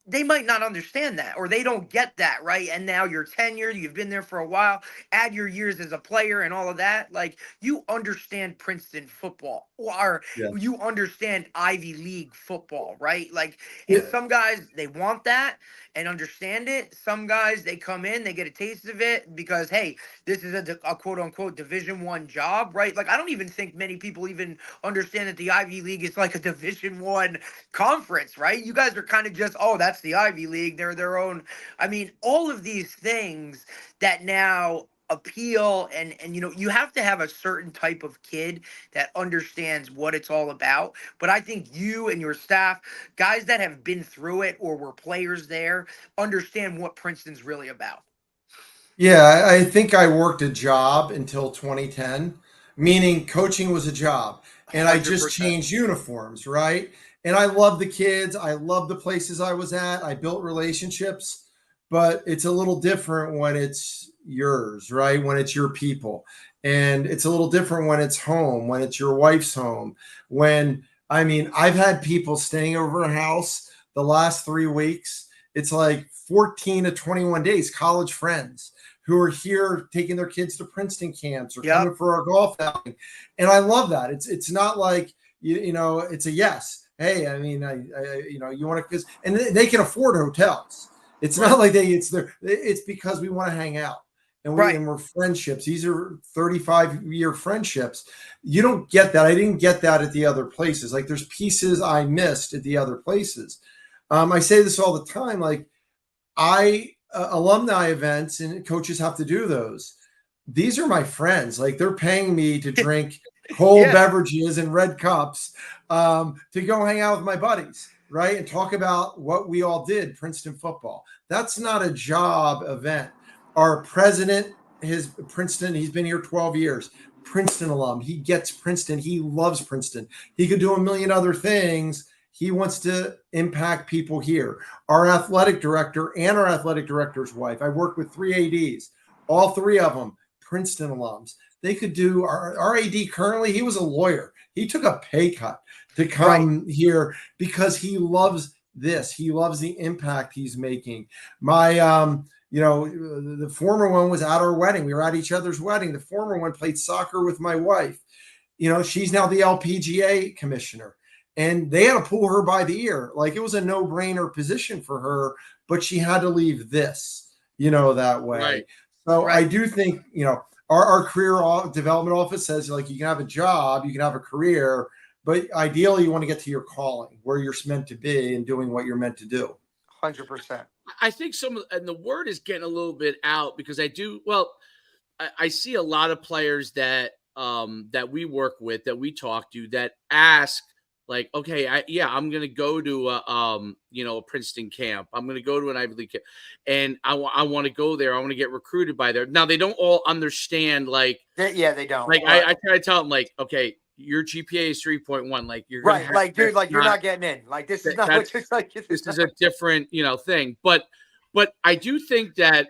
they might not understand that or they don't get that, right? And now you're tenured, you've been there for a while, add your years as a player and all of that. Like, you understand Princeton football or you understand Ivy League football, right? Like, and some guys, they want that and understand it. Some guys, they come in, they get a taste of it because, hey, this is a quote unquote Division I job, right? Like, I don't even think many people even understand that the Ivy League is like a Division I conference, right? You guys are kind of just, oh, that's the Ivy League. They're their own. I mean, all of these things that now appeal and you have to have a certain type of kid that understands what it's all about. But I think you and your staff, guys that have been through it or were players there, understand what Princeton's really about. Yeah, I think I worked a job until 2010, meaning coaching was a job. And 100%. I just changed uniforms, right? And I love the kids. I love the places I was at. I built relationships, but it's a little different when it's yours, right? When it's your people. And it's a little different when it's home, when it's your wife's home. I've had people staying over a house the last 3 weeks. It's like 14 to 21 days, college friends who are here taking their kids to Princeton camps or coming for our golf outing. And I love that. It's not like, it's a yes. Hey, you want to, and they can afford hotels. It's not like it's because we want to hang out and we're friendships. These are 35-year friendships. You don't get that. I didn't get that at the other places. Like, there's pieces I missed at the other places. I say this all the time. Like, alumni events and coaches have to do those. These are my friends. Like, they're paying me to drink cold beverages and red cups to go hang out with my buddies, right? And talk about what we all did, Princeton football. That's not a job event. Our president, Princeton, he's been here 12 years. Princeton alum. He gets Princeton. He loves Princeton. He could do a million other things. He wants to impact people here. Our athletic director and our athletic director's wife. I worked with 3 ADs, all 3 of them, Princeton alums. They could do our AD currently. He was a lawyer. He took a pay cut to come here because he loves this. He loves the impact he's making. My, the former one was at our wedding. We were at each other's wedding. The former one played soccer with my wife. She's now the LPGA commissioner. And they had to pull her by the ear. Like, it was a no-brainer position for her, but she had to leave this, that way. Right. So I do think, our career development office says, like, you can have a job, you can have a career, but ideally you want to get to your calling, where you're meant to be and doing what you're meant to do. 100%. I think and the word is getting a little bit out because I see a lot of players that we work with, that we talk to, that ask, like, okay, I'm going to go to a Princeton camp. I'm going to go to an Ivy League camp, and I want to go there. I want to get recruited by there. Now, they don't all understand, like, they don't. Like, I try to tell them, like, okay, your GPA is 3.1. Like you're right. Like, dude, like you're not getting in. Like this is not what you're like. This is a different, thing. But I do think that,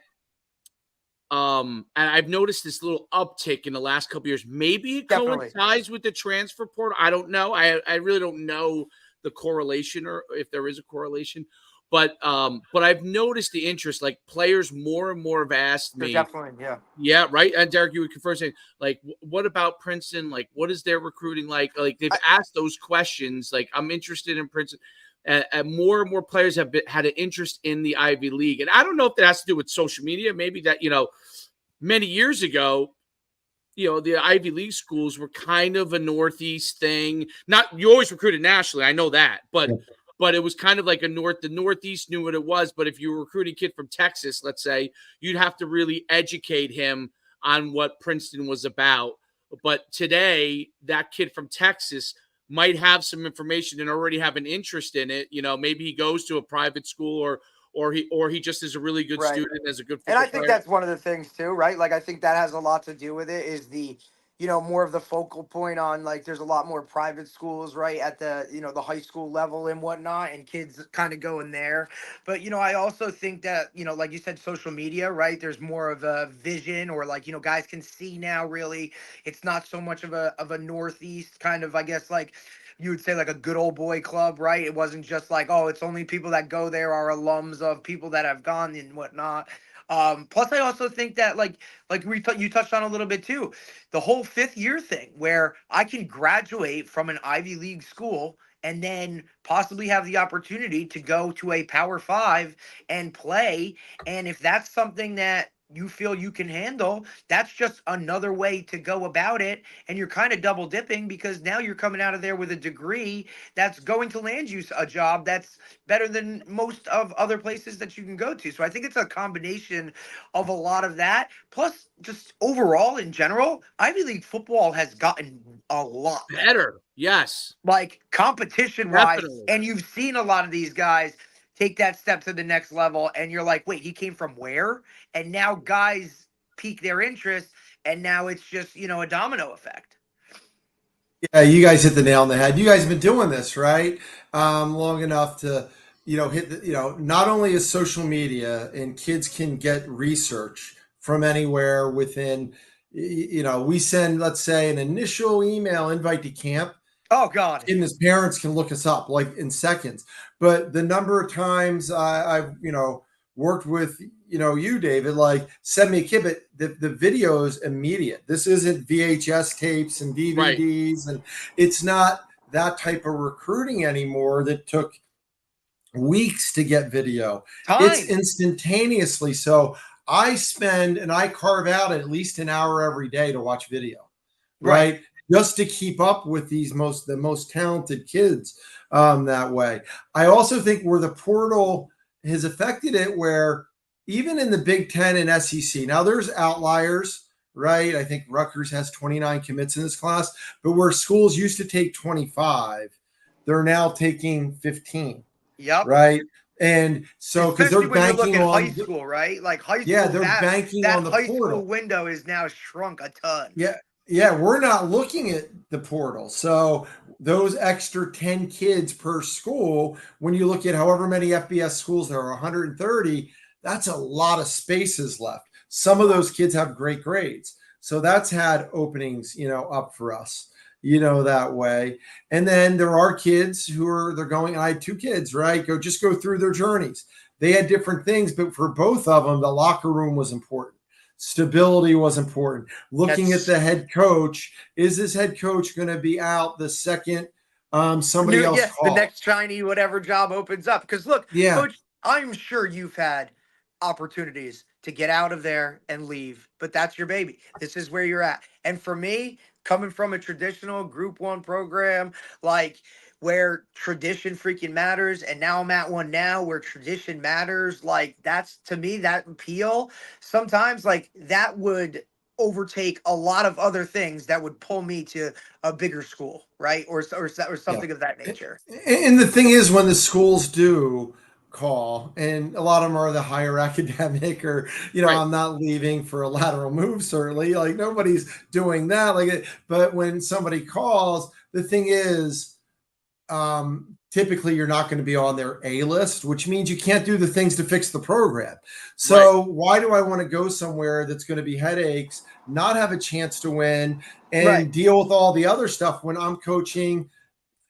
and I've noticed this little uptick in the last couple of years. Maybe it coincides with the transfer portal. I don't know. I really don't know the correlation, or if there is a correlation. But I've noticed the interest. Like players more and more have asked me. Definitely, yeah, right. And Derek, you would confirm saying, like, what about Princeton? Like, what is their recruiting like? Like they've asked those questions. Like, I'm interested in Princeton. And more players have had an interest in the Ivy League. And I don't know if that has to do with social media. Maybe that, many years ago, the Ivy League schools were kind of a Northeast thing. Not, you always recruited nationally. I know that, but it was kind of like the Northeast knew what it was. But if you were recruiting a kid from Texas, let's say, you'd have to really educate him on what Princeton was about. But today, that kid from Texas might have some information and already have an interest in it. Maybe he goes to a private school or he just is a really good student, as a good football And I think player. that's one of the things too, right? Like I think that has a lot to do with it, is the more of the focal point on, like, there's a lot more private schools, right, at the, the high school level and whatnot, and kids kind of going there. But, I also think that, like you said, social media, right, there's more of a vision, or like, guys can see now, really, it's not so much of a Northeast kind of, I guess, like, you would say like a good old boy club, right? It wasn't just like, oh, it's only people that go there are alums of people that have gone and whatnot. Plus, I also think that like you touched on a little bit too, the whole 5th year thing, where I can graduate from an Ivy League school and then possibly have the opportunity to go to a Power 5 and play. And if that's something that you feel you can handle, that's just another way to go about it. And you're kind of double dipping, because now you're coming out of there with a degree that's going to land you a job that's better than most of other places that you can go to. So I think it's a combination of a lot of that. Plus, just overall in general, Ivy League football has gotten a lot better. Yes. Like competition wise. And you've seen a lot of these guys take that step to the next level, and you're like, wait, he came from where? And now guys pique their interest, and now it's just, a domino effect. Yeah, you guys hit the nail on the head. You guys have been doing this, right? Long enough to, hit the, not only is social media, and kids can get research from anywhere within, we send, let's say, an initial email invite to camp. Oh God! And his parents can look us up like in seconds. But the number of times I've worked with you, David, like send me a kid, but the video is immediate. This isn't VHS tapes and DVDs, and it's not that type of recruiting anymore that took weeks to get video. It's instantaneously. So I carve out at least an hour every day to watch video, right? Just to keep up with the most talented kids that way. I also think where the portal has affected it, where even in the Big Ten and SEC, now there's outliers, right? I think Rutgers has 29 commits in this class, but where schools used to take 25, they're now taking 15. Yep. Right. And so, because they're banking on high school, right? Like high school, yeah, they're banking on the high portal. School window is now shrunk a ton. Yeah, we're not looking at the portal. So those extra 10 kids per school, when you look at however many FBS schools there are, 130, that's a lot of spaces left. Some of those kids have great grades. So that's had openings, up for us, that way. And then there are kids they're going, and I had 2 kids, right? Go through their journeys. They had different things, but for both of them, the locker room was important. Stability was important. Looking at the head coach, is this head coach going to be out the second somebody else calls? The next shiny whatever job opens up? Because look, Coach, I'm sure you've had opportunities to get out of there and leave, but that's your baby. This is where you're at. And for me, coming from a traditional Group 1 program, like where tradition freaking matters, and now I'm at one now where tradition matters, like that's, to me, that appeal sometimes, like that would overtake a lot of other things that would pull me to a bigger school, right? Or something of that nature. And the thing is, when the schools do, call, and a lot of them are the higher academic, or Right. I'm not leaving for a lateral move, certainly, like nobody's doing that, but when somebody calls, the thing is, typically you're not going to be on their A list, which means you can't do the things to fix the program. Right. So why do I want to go somewhere that's going to be headaches, not have a chance to win, and Right. deal with all the other stuff when I'm coaching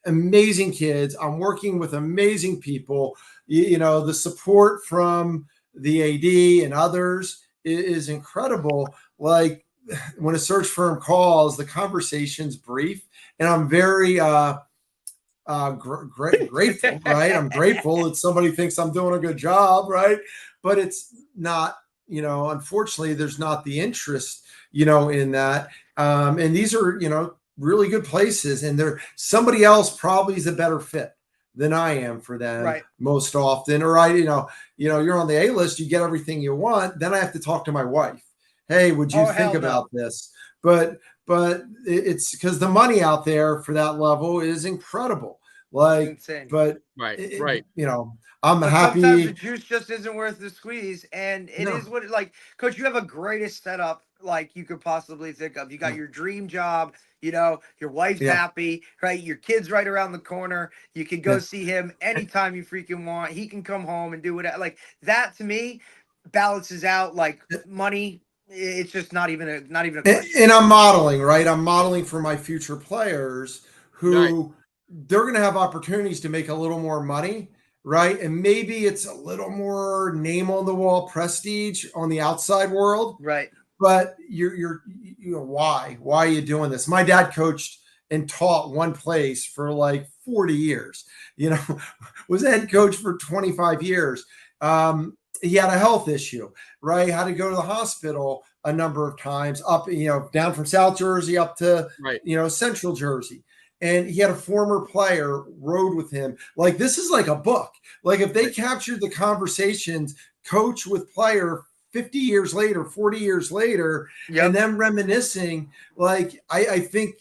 amazing kids, I'm working with amazing people. The support from the AD and others is incredible. Like when a search firm calls, the conversation's brief, and I'm very grateful, right? I'm grateful that somebody thinks I'm doing a good job, right? But it's not, unfortunately, there's not the interest, in that. And these are, really good places, and somebody else probably is a better fit than I am for them, Right. most often. Or you're on the A list, you get everything you want. Then I have to talk to my wife. Hey, would you think about this? But it's because the money out there for that level is incredible. Like, It's insane. but Right. I'm But happy. sometimes the juice just isn't worth the squeeze, and it No. is what Coach. You have a greatest setup like you could possibly think of. You got your dream job. Your wife's happy, right? Your kid's right around the corner. You can go see him anytime you freaking want. He can come home and do whatever. Like that to me balances out like money. It's just not even a question. And I'm modeling, right? I'm modeling for my future players who they're going to have opportunities to make a little more money, right? And maybe it's a little more name on the wall prestige on the outside world, right? But why are you doing this? My dad coached and taught one place for like 40 years, was head coach for 25 years. He had a health issue, right? Had to go to the hospital a number of times, up, down from South Jersey up to, Central Jersey. And he had a former player rode with him. Like, this is like a book. Like, if they captured the conversations, coach with player 50 years later, 40 years later, and them reminiscing, like, I think,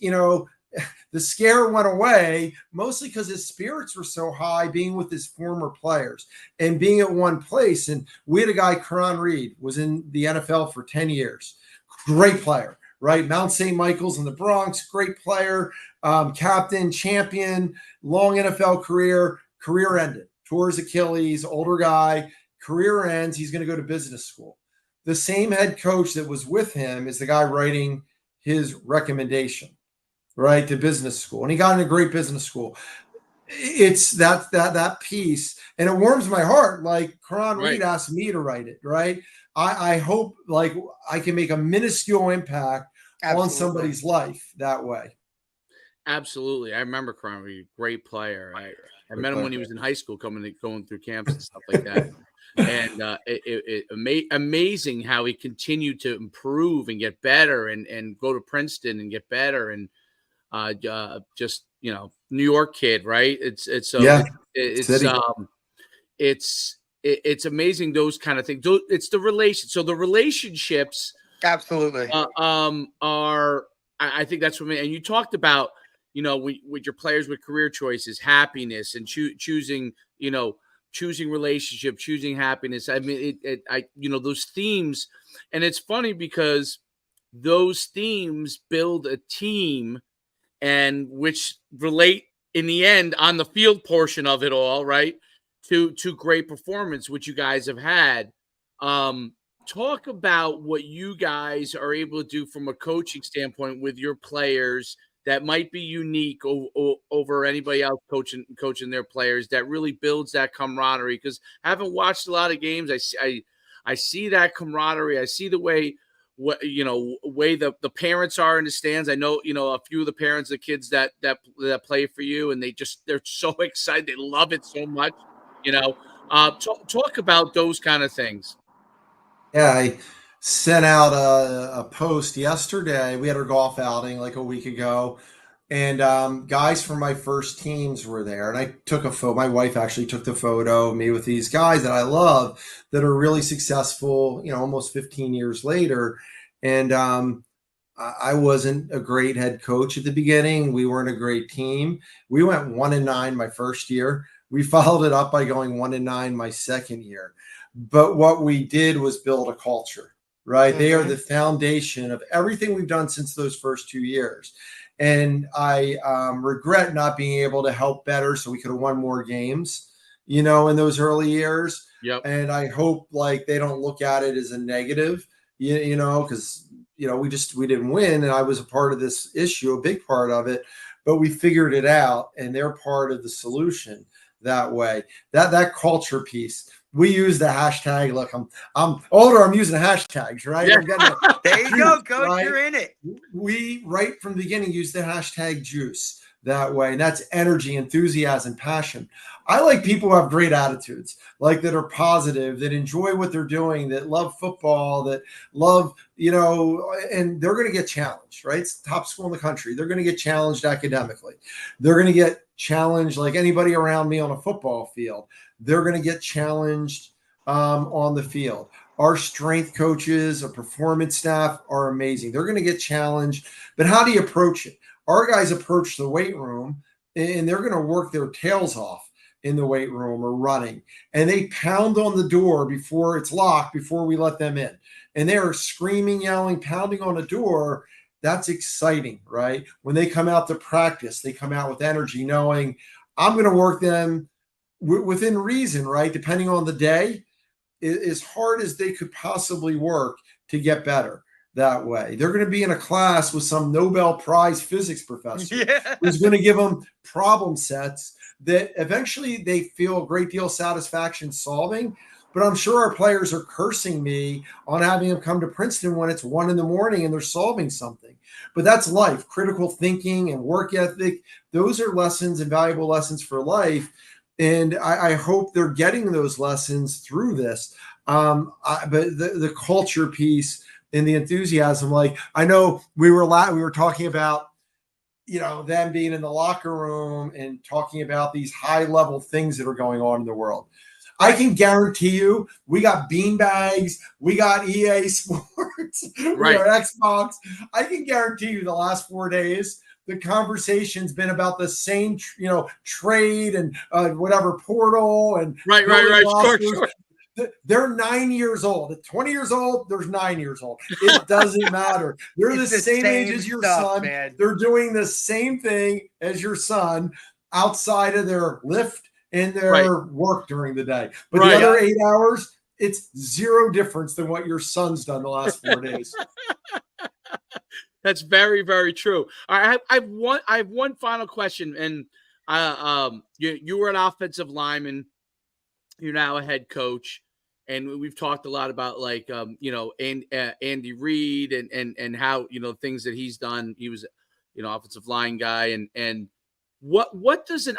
the scare went away, mostly because his spirits were so high being with his former players and being at one place. And we had a guy, Karan Reed, was in the NFL for 10 years. Great player, right? Mount St. Michael's in the Bronx, great player, captain, champion, long NFL career ended. Tore his Achilles, older guy, career ends. He's going to go to business school. The same head coach that was with him is the guy writing his recommendation, right, to business school. And he got in a great business school. It's that piece. And it warms my heart. Like, Karan Reed asked me to write it, right? I hope, like, I can make a minuscule impact on somebody's life that way. Absolutely. I remember Karan Reed, great player. I met him when he was in high school, going through camps and stuff like that. And amazing how he continued to improve and get better, and go to Princeton and get better, and just New York kid, right? It's amazing, those kind of things. It's the relation. So the relationships, absolutely, are. I think that's what. And you talked about, with your players with career choices, happiness, and choosing, choosing relationship, choosing happiness. I mean, those themes, and it's funny because those themes build a team, and which relate in the end on the field portion of it all, right, to great performance, which you guys have had. Talk about what you guys are able to do from a coaching standpoint with your players that might be unique over anybody else coaching their players, that really builds that camaraderie. Because I haven't watched a lot of games. I see that camaraderie. I see the way the parents are in the stands. I know, a few of the parents, the kids that play for you, and they're so excited. They love it so much. Talk about those kind of things. Yeah, I sent out a post yesterday. We had our golf outing like a week ago, and guys from my first teams were there. And I took a photo. My wife actually took the photo of me with these guys that I love, that are really successful, almost 15 years later. And I wasn't a great head coach at the beginning. We weren't a great team. We went 1-9 my first year. We followed it up by going 1-9 my second year. But what we did was build a culture, right? They are the foundation of everything we've done since those first 2 years. And I regret not being able to help better so we could have won more games, in those early years. Yep. And I hope they don't look at it as a negative, because, we didn't win. And I was a part of this issue, a big part of it, but we figured it out and they're part of the solution that way. That culture piece. We use the hashtag. Look, I'm older. I'm using hashtags, right? Yeah. There you go, Coach. Right? You're in it. We, right from the beginning, use the hashtag juice that way. And that's energy, enthusiasm, passion. I like people who have great attitudes, that are positive, that enjoy what they're doing, that love football, that love, and they're going to get challenged, right? It's the top school in the country. They're going to get challenged academically. They're going to get challenged like anybody around me on a football field. They're going to get challenged on the field. Our strength coaches, our performance staff are amazing. They're going to get challenged. But how do you approach it? Our guys approach the weight room and they're going to work their tails off in the weight room or running. And they pound on the door before it's locked, before we let them in. And they are screaming, yelling, pounding on the door. That's exciting, right? When they come out to practice, they come out with energy, knowing I'm going to work them within reason, right? Depending on the day, as hard as they could possibly work to get better that way. They're going to be in a class with some Nobel Prize physics professor who's going to give them problem sets that eventually they feel a great deal of satisfaction solving. But I'm sure our players are cursing me on having them come to Princeton when it's 1 a.m. and they're solving something. But that's life, critical thinking and work ethic. Those are lessons and valuable lessons for life. And I hope they're getting those lessons through this. But the culture piece and the enthusiasm, I know we were talking about, them being in the locker room and talking about these high level things that are going on in the world. I can guarantee you, we got beanbags, we got EA Sports, we got Xbox. I can guarantee you the last 4 days, the conversation's been about the same, trade and whatever portal and right. Sure. They're 9 years old. At 20 years old, there's 9 years old. It doesn't matter. They're the same age as your son. Man. They're doing the same thing as your son outside of their lift and their work during the day. But the other 8 hours, it's zero difference than what your son's done the last 4 days. That's very, very true. I have one final question, and you were an offensive lineman. You're now a head coach, and we've talked a lot about Andy Reid and how things that he's done. He was offensive line guy, and what does a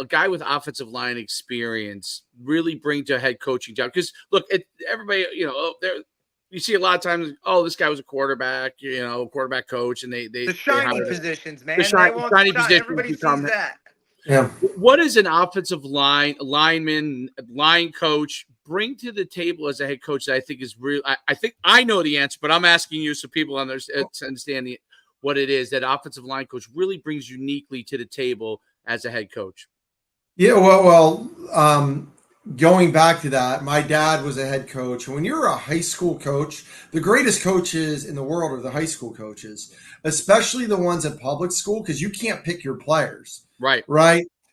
guy with offensive line experience really bring to a head coaching job? Because look, everybody you see a lot of times, this guy was a quarterback, quarterback coach, and they the shiny positions, man. The shiny positions. Everybody sees that. Yeah. What does an offensive lineman, line coach bring to the table as a head coach that I think is real? I think I know the answer, but I'm asking you so people understand what it is that offensive line coach really brings uniquely to the table as a head coach. Yeah, well, going back to that, my dad was a head coach. And when you're a high school coach, the greatest coaches in the world are the high school coaches, especially the ones at public school, because you can't pick your players. Right.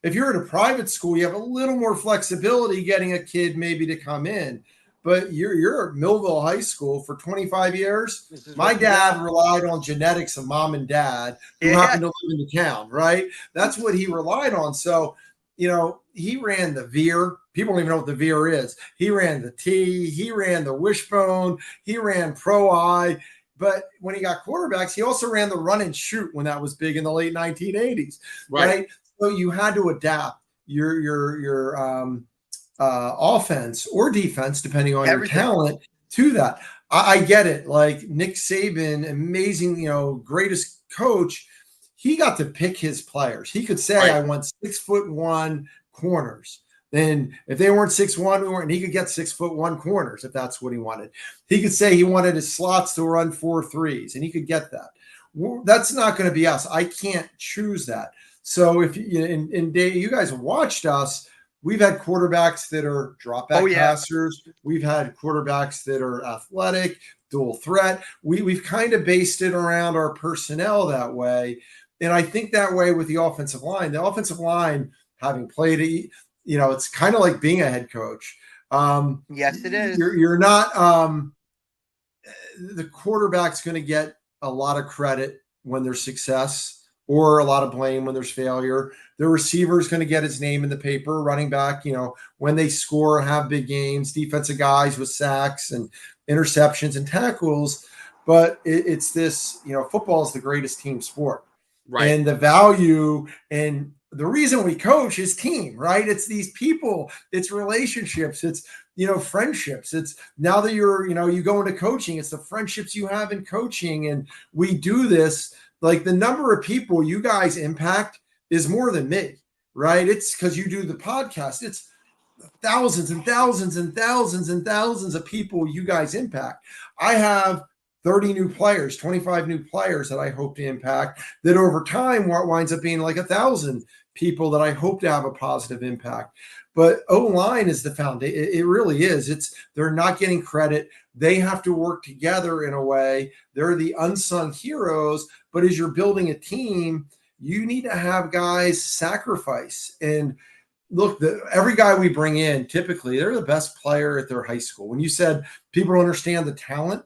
If you're at a private school, you have a little more flexibility getting a kid maybe to come in. But you're at Millville High School for 25 years. My dad relied on genetics of mom and dad who happened to live in the town, right? That's what he relied on. So, he ran the veer. People don't even know what the veer is. He ran the T. He ran the wishbone. He ran pro I. But when he got quarterbacks, he also ran the run and shoot when that was big in the late 1980s, right? So you had to adapt your offense or defense, depending on your talent, to that. I get it. Like Nick Saban, amazing, greatest coach. He got to pick his players. He could say, I want 6'1" corners. Then if they weren't 6'1", and he could get 6'1" corners if that's what he wanted. He could say he wanted his slots to run 4.3s, and he could get that. That's not going to be us. I can't choose that. So if you guys watched us, we've had quarterbacks that are drop back yeah. passers. We've had quarterbacks that are athletic, dual threat. We've kind of based it around our personnel that way. And I think that way with the offensive line, having played it, it's kind of like being a head coach. Yes, it is. You're not, the quarterback's going to get a lot of credit when there's success or a lot of blame when there's failure. The receiver is going to get his name in the paper. Running back, when they score, have big games. Defensive guys with sacks and interceptions and tackles. But it's this, football is the greatest team sport. Right. And the value and the reason we coach is team, right? It's these people, it's relationships, it's, friendships. It's now that you go into coaching, it's the friendships you have in coaching. And we do this, like the number of people you guys impact is more than me, right? It's because you do the podcast. It's thousands and thousands and thousands and thousands of people you guys impact. I have 30 new players, 25 new players that I hope to impact, that over time winds up being like 1,000 people that I hope to have a positive impact. But O-line is the foundation. It really is. They're not getting credit. They have to work together in a way. They're the unsung heroes. But as you're building a team, you need to have guys sacrifice. And look, every guy we bring in, typically, they're the best player at their high school. When you said people don't understand the talent,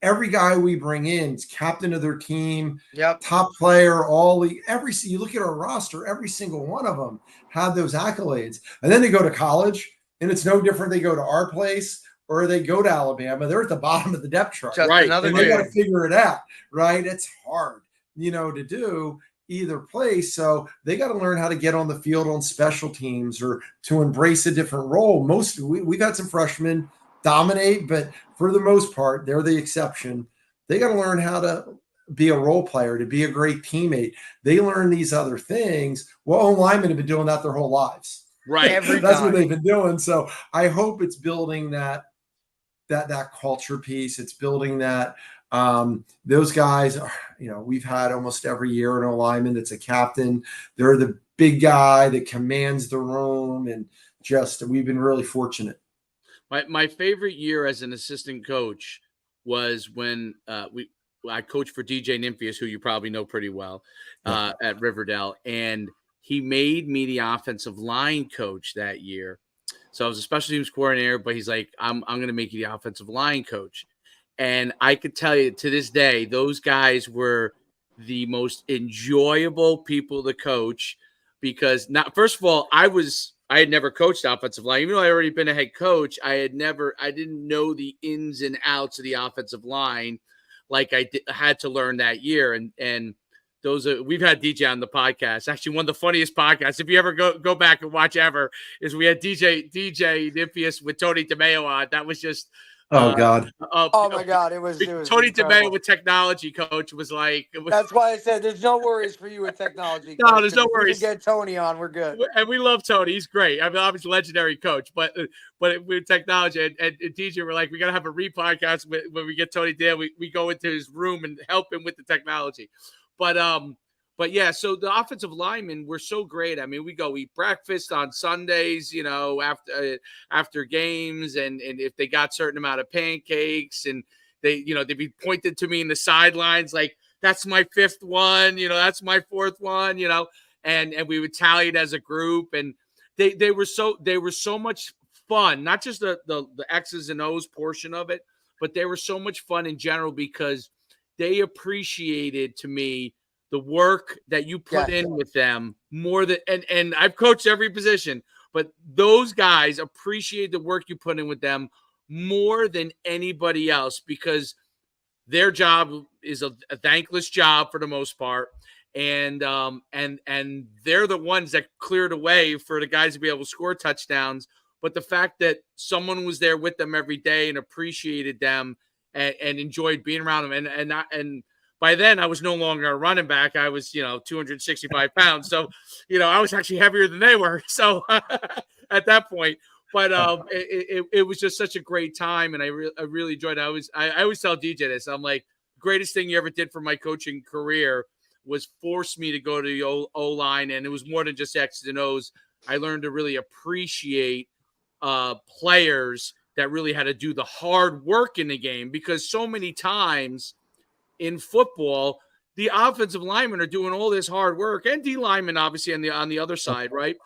every guy we bring in is captain of their team, top player, you look at our roster, every single one of them had those accolades. And then they go to college, and it's no different. They go to our place or they go to Alabama. They're at the bottom of the depth chart. Right. And they got to figure it out, right? It's hard, to do either place. So they got to learn how to get on the field on special teams or to embrace a different role. We've had some freshmen dominate, but for the most part, they're the exception. They got to learn how to be a role player, to be a great teammate. They learn these other things. Well, O-linemen have been doing that their whole lives. Right. That's what they've been doing. So I hope it's building that culture piece. It's building that. Those guys are, we've had almost every year an O-lineman that's a captain. They're the big guy that commands the room, and we've been really fortunate. My favorite year as an assistant coach was when I coached for DJ Nymphius, who you probably know pretty well, at Riverdale, and he made me the offensive line coach that year. So I was a special teams coordinator, but he's like, I'm going to make you the offensive line coach. And I could tell you to this day, those guys were the most enjoyable people to coach because first of all, I had never coached offensive line. Even though I had already been a head coach, I didn't know the ins and outs of the offensive line like I had to learn that year. And we've had DJ on the podcast. Actually, one of the funniest podcasts, if you ever go back and watch ever, is we had DJ Nymphius with Tony DeMeo on. That was just oh God. Oh my God. It was Tony DeMeo with technology coach was like, that's why I said there's no worries for you with technology. No, coach, there's no worries. We can get Tony on. We're good. And we love Tony. He's great. I mean, obviously legendary coach, but with technology and DJ, we're like, we got to have a re-podcast when we get Tony there. We go into his room and help him with the technology. But yeah, so the offensive linemen were so great. I mean, we go eat breakfast on Sundays, after games, and if they got certain amount of pancakes, and they'd be pointed to me in the sidelines like, that's my fifth one, that's my fourth one, and we would tally it as a group, and they were so much fun, not just the X's and O's portion of it, but they were so much fun in general because they appreciated, to me, the work that you put in with them more than, and I've coached every position, but those guys appreciate the work you put in with them more than anybody else because their job is a thankless job for the most part. And they're the ones that cleared a way for the guys to be able to score touchdowns. But the fact that someone was there with them every day and appreciated them and enjoyed being around them. And by then I was no longer a running back. I was, 265 pounds. So, I was actually heavier than they were. So at that point, but it was just such a great time. And I really enjoyed it. I always tell DJ this. I'm like, greatest thing you ever did for my coaching career was force me to go to the O-line. And it was more than just X's and O's. I learned to really appreciate players that really had to do the hard work in the game, because so many times in football, the offensive linemen are doing all this hard work, and D linemen obviously on the other side, right?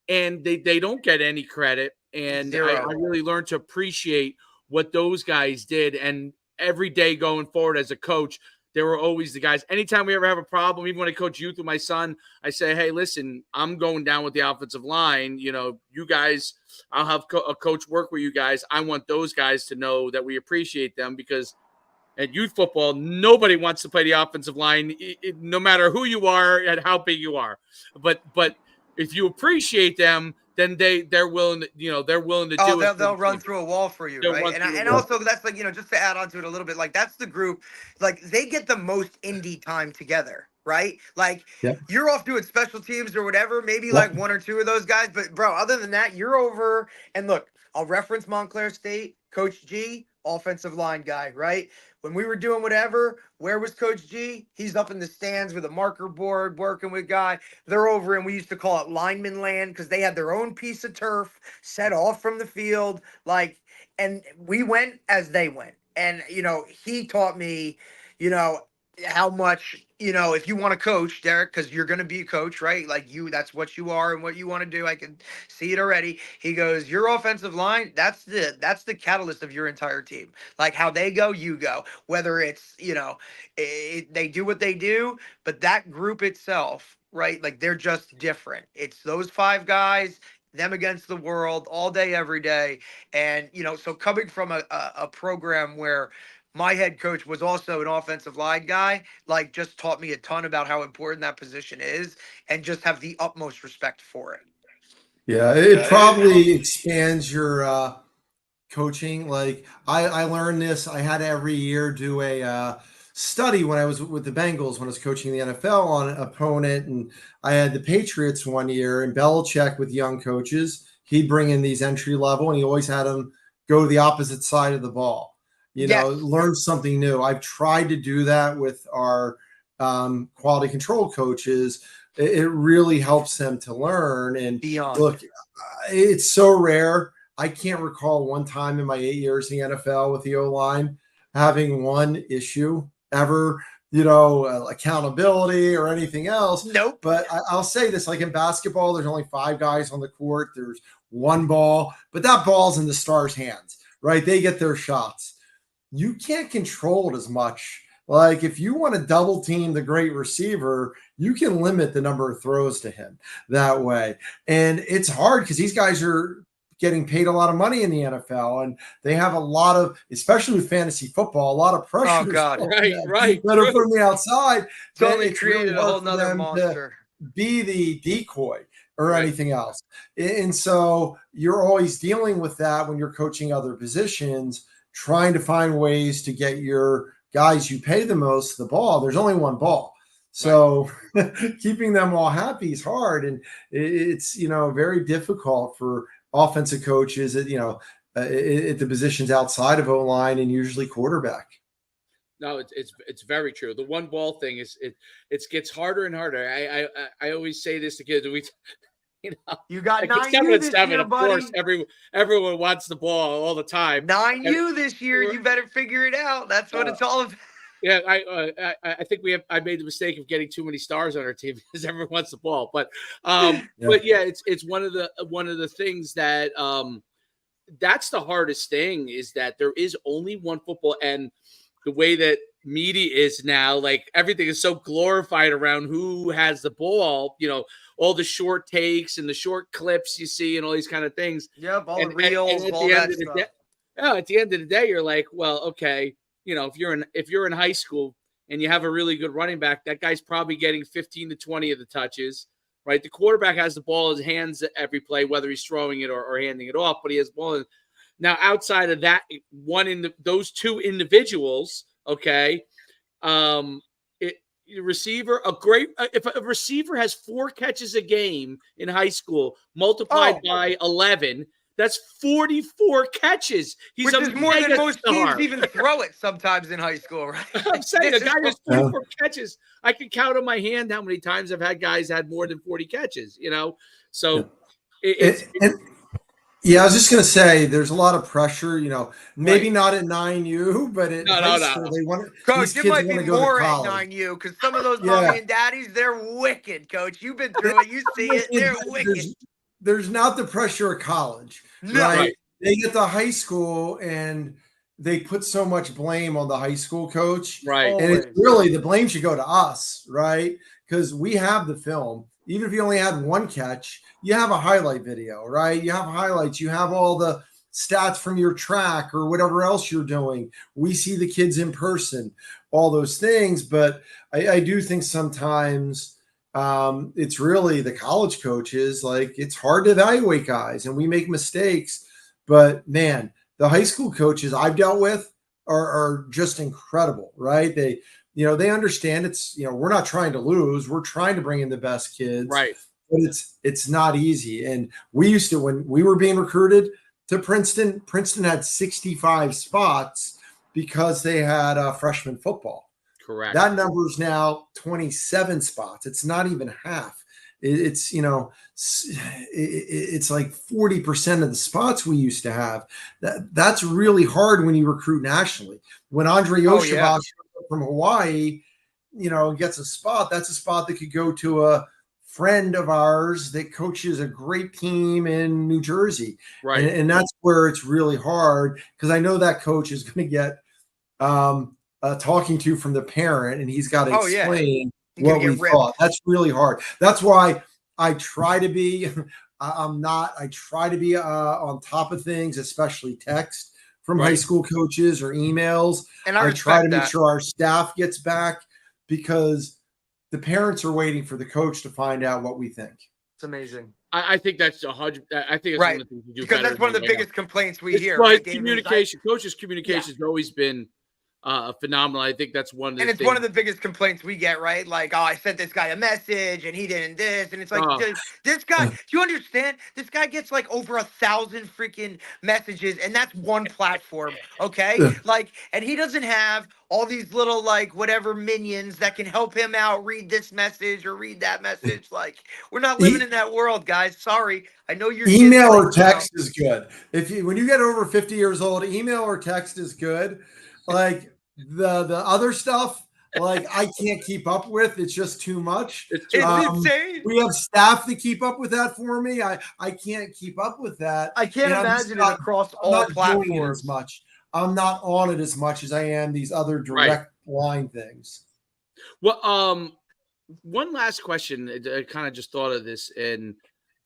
And they don't get any credit. And I Zero. really learned to appreciate what those guys did. And every day going forward as a coach, there were always the guys. Anytime we ever have a problem, even when I coach youth with my son, I say, hey, listen, I'm going down with the offensive line. You know, you guys, I'll have a coach work with you guys. I want those guys to know that we appreciate them, because at youth football, nobody wants to play the offensive line, no matter who you are and how big you are. But if you appreciate them, then they're willing to, they're willing to do it. They'll run through a wall for you, They'll right? run And through the and wall. also that's like, just to add on to it a little bit, like that's the group, like they get the most indie time together, right? Like Yeah. you're off doing special teams or whatever, maybe Yeah. like one or two of those guys, but bro, other than that, you're over. And look, I'll reference Montclair State, Coach G, offensive line guy, right? When we were doing whatever, where was Coach G? He's up in the stands with a marker board working with guy. They're over, and we used to call it lineman land because they had their own piece of turf set off from the field. Like, and we went as they went. And, he taught me, how much, if you want to coach, Derek, because you're going to be a coach, right? Like that's what you are and what you want to do. I can see it already. He goes, your offensive line, that's the catalyst of your entire team. Like how they go, you go. Whether it's, they do what they do, but that group itself, right? Like they're just different. It's those five guys, them against the world all day, every day. And, so coming from a program where my head coach was also an offensive line guy, like just taught me a ton about how important that position is and just have the utmost respect for it. Yeah, it probably expands your coaching. Like I learned this. I had to every year do a study when I was with the Bengals when I was coaching the NFL on an opponent, and I had the Patriots one year, and Belichick with young coaches, he'd bring in these entry level, and he always had them go to the opposite side of the ball. Learn something new. I've tried to do that with our quality control coaches. It really helps them to learn. And Beyond. Look, it's so rare. I can't recall one time in my 8 years in the NFL with the O-line having one issue ever, accountability or anything else. Nope. But I'll say this, like in basketball, there's only 5 guys on the court. There's one ball, but that ball's in the stars' hands, right? They get their shots. You can't control it as much. Like if you want to double team the great receiver, you can limit the number of throws to him that way. And it's hard because these guys are getting paid a lot of money in the NFL, and they have a lot of, especially with fantasy football, a lot of pressure. Oh God, right. That are from the outside. Totally created a whole nother monster. Be the decoy or anything else. And so you're always dealing with that when you're coaching other positions, trying to find ways to get your guys you pay the most the ball. There's only one ball. So keeping them all happy is hard. And it's, very difficult for offensive coaches at, at the positions outside of O-line and usually quarterback. No, it's very true. The one ball thing is it gets harder and harder. I always say this to kids. You got like 9U this 7 year, of buddy. course, everyone wants the ball all the time. 9U this year. You better figure it out. That's what it's all about. Yeah, I think I made the mistake of getting too many stars on our team because everyone wants the ball. But but yeah, it's one of the things that that's the hardest thing, is that there is only one football, and the way that media is now, like everything is so glorified around who has the ball, all the short takes and the short clips you see and all these kind of things. Yep, all the reels, all that stuff. At the end of the day, you're like, well, okay, if you're in high school and you have a really good running back, that guy's probably getting 15 to 20 of the touches, right? The quarterback has the ball in his hands every play, whether he's throwing it or handing it off, but he has the ball. Now, outside of that, those two individuals, okay, receiver, if a receiver has 4 catches a game in high school multiplied by 11, That's 44 catches. He's Which a is more than most star. teams even throw it sometimes in high school, right? I'm saying a guy has 44 catches. I can count on my hand how many times I've had guys had more than 40 catches, So it's yeah, I was just going to say there's a lot of pressure, maybe right. not at 9U, but at high school, they want Coach, these it kids might want be to go to more at college. 9U because some of those mommy and daddies, they're wicked, Coach. You've been through it. You see it. They're wicked. There's not the pressure of college, No. right? They get to high school and they put so much blame on the high school coach. Right. And it's really, the blame should go to us, right? Because we have the film. Even if you only had one catch, you have a highlight video, right? You have highlights. You have all the stats from your track or whatever else you're doing. We see the kids in person, all those things. But I do think sometimes it's really the college coaches. Like, it's hard to evaluate guys and we make mistakes. But man, the high school coaches I've dealt with are just incredible, right? They understand it's, we're not trying to lose. We're trying to bring in the best kids. Right. But it's not easy. And we used to, when we were being recruited to Princeton had 65 spots because they had freshman football. Correct. That number is now 27 spots. It's not even half. It's like 40% of the spots we used to have. That's really hard when you recruit nationally. When Andre Oshabash from Hawaii, gets a spot, that's a spot that could go to a friend of ours that coaches a great team in New Jersey. Right. And that's where it's really hard because I know that coach is going to get talking to from the parent and he's got to explain what we thought. That's really hard. That's why I try to be, I try to be on top of things, especially text from high school coaches or emails. And I try to make sure our staff gets back because the parents are waiting for the coach to find out what we think. It's amazing. I think that's 100. I think that's one of the things we do because that's one of the biggest complaints we hear. Right? Communication, coaches' communication has always been phenomenal. I think that's one of the things. One of the biggest complaints we get, right? Like, I sent this guy a message and he didn't this, and it's like, this guy. Do you understand? This guy gets like over 1,000 freaking messages, and that's one platform, okay? And he doesn't have all these little whatever minions that can help him out. Read this message or read that message. We're not living in that world, guys. Sorry. I know your email or text is good. When you get over 50 years old, email or text is good. The other stuff, I can't keep up with. It's just too much. It's insane. We have staff that keep up with that for me. I can't keep up with that. I can't imagine it across all platforms as much. I'm not on it as much as I am these other direct line things. Well, one last question. I kind of just thought of this, and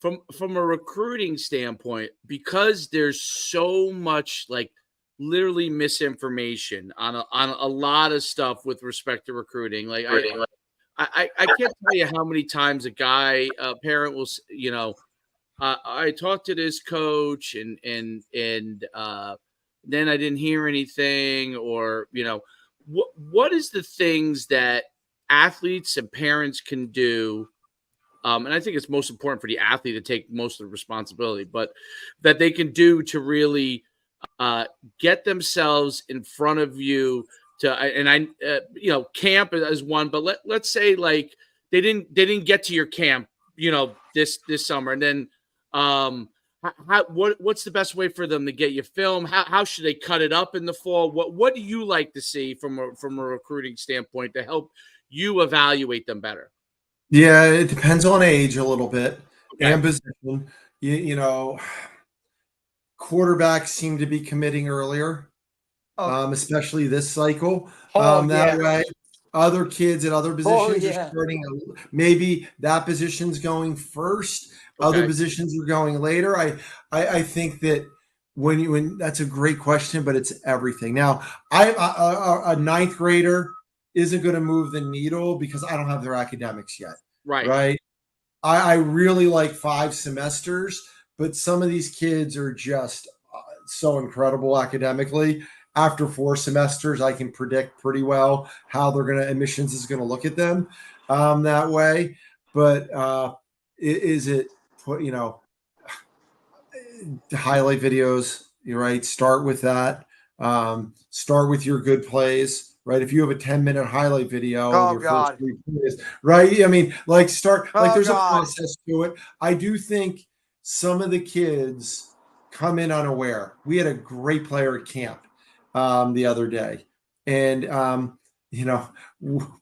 from a recruiting standpoint, because there's so much literally misinformation on a lot of stuff with respect to recruiting. I can't tell you how many times a parent will, I talked to this coach and then I didn't hear anything, or, what is the things that athletes and parents can do? And I think it's most important for the athlete to take most of the responsibility, but that they can do to really get themselves in front of you camp is one, but let's say they didn't get to your camp, this summer. And then, what's the best way for them to get you film? How should they cut it up in the fall? What do you like to see from a recruiting standpoint to help you evaluate them better? Yeah, it depends on age a little bit and position. Quarterbacks seem to be committing earlier, especially this cycle. Way, other kids at other positions are starting. Maybe that position's going first. Other positions are going later. I think that when that's a great question, but it's everything. Now, a ninth grader isn't going to move the needle because I don't have their academics yet. Right. I really like 5 semesters, but some of these kids are just so incredible academically. After 4 semesters, I can predict pretty well how admissions is going to look at them that way. But highlight videos. You're right. Start with that. Start with your good plays, right? If you have a 10-minute highlight video and Oh your first God. 3 plays, right? I mean, like Oh there's a God. process to it. I do think some of the kids come in unaware. We had a great player at camp the other day, and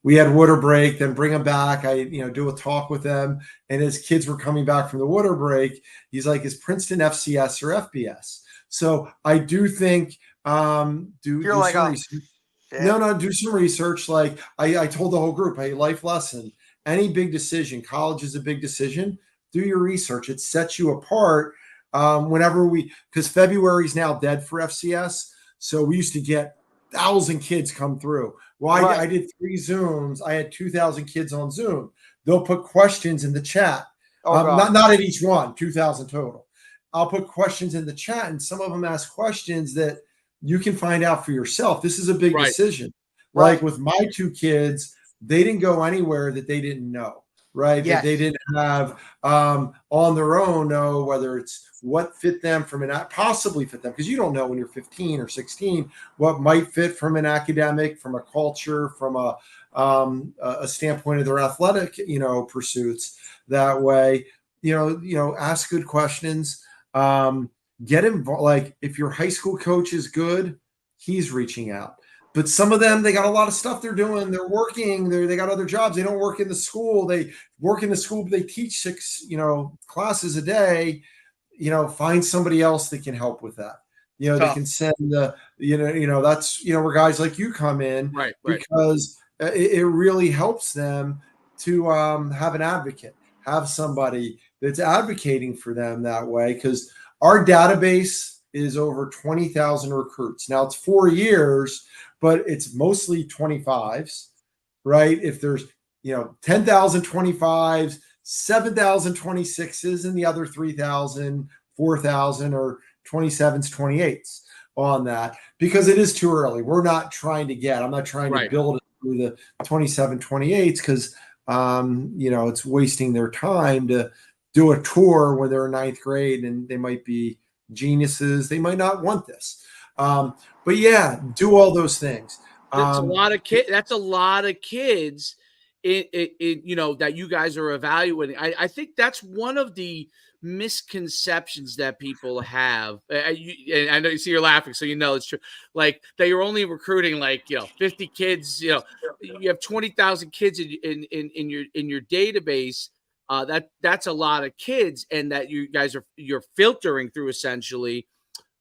we had water break, then bring them back. I do a talk with them, and as kids were coming back from the water break, he's like, "Is Princeton FCS or FBS?" So I do think You're do like, some oh research. shit. No, do some research. Like I told the whole group, hey, life lesson. Any big decision, college is a big decision. Do your research. It sets you apart. Because February is now dead for FCS, so we used to get 1,000 kids come through. Well, I Right. did 3 Zooms. I had 2,000 kids on Zoom. They'll put questions in the chat. Oh God. Not at each one, 2,000 total. I'll put questions in the chat, and some of them ask questions that you can find out for yourself. This is a big Right. decision. Right. Like with my 2 kids, they didn't go anywhere that they didn't know, right? Yes. That they didn't have on their own know whether it's what fit them from possibly fit them, because you don't know when you're 15 or 16 what might fit from an academic, from a culture, from a standpoint of their athletic pursuits. That way, ask good questions. Get involved. Like if your high school coach is good, he's reaching out. But some of them, they got a lot of stuff they're doing. They're working. They got other jobs. They don't work in the school. They work in the school, but they teach 6 classes a day. Find somebody else that can help with that. They Tough. can send that's where guys like you come in, Right. because it really helps them to have an advocate, have somebody that's advocating for them that way. Because our database is over 20,000 recruits. Now it's 4 years, but it's mostly 25s, right? If there's 10,000 25s, 7,000 26s, and the other 3,000, 4,000 or 27s, 28s on that, because it is too early. I'm not trying to build it through the 27, 28s, because it's wasting their time to do a tour when they're in 9th grade and they might be geniuses. They might not want this. But yeah, do all those things. That's a lot of kids. That's a lot of kids that you guys are evaluating. I think that's one of the misconceptions that people have. And I know you see you're laughing, so it's true. Like that you're only recruiting 50 kids. You have 20,000 kids in your database. That's a lot of kids, and that you're filtering through essentially.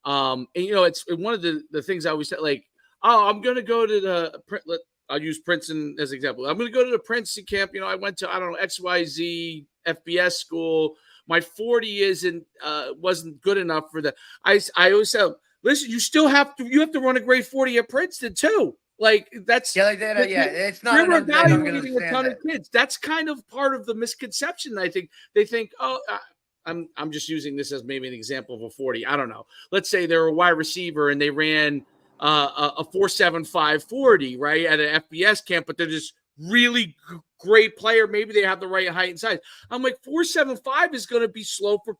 And it's one of the things I always say, like, oh, I'm going to go to I'll use Princeton as an example. I'm going to go to the Princeton camp. I went to, I don't know, XYZ FBS school. My 40 wasn't good enough for the, I always say, listen, you have to run a grade 40 at Princeton too. Like that's, Yeah, like that. Yeah, it's not you're enough. They're not going to evaluating a ton of kids. That's kind of part of the misconception. I think they think, oh, I'm just using this as maybe an example of a 40. I don't know. Let's say they're a wide receiver and they ran a 4.75 40, right, at an FBS camp, but they're just really great player. Maybe they have the right height and size. I'm like, 4.75 is going to be slower for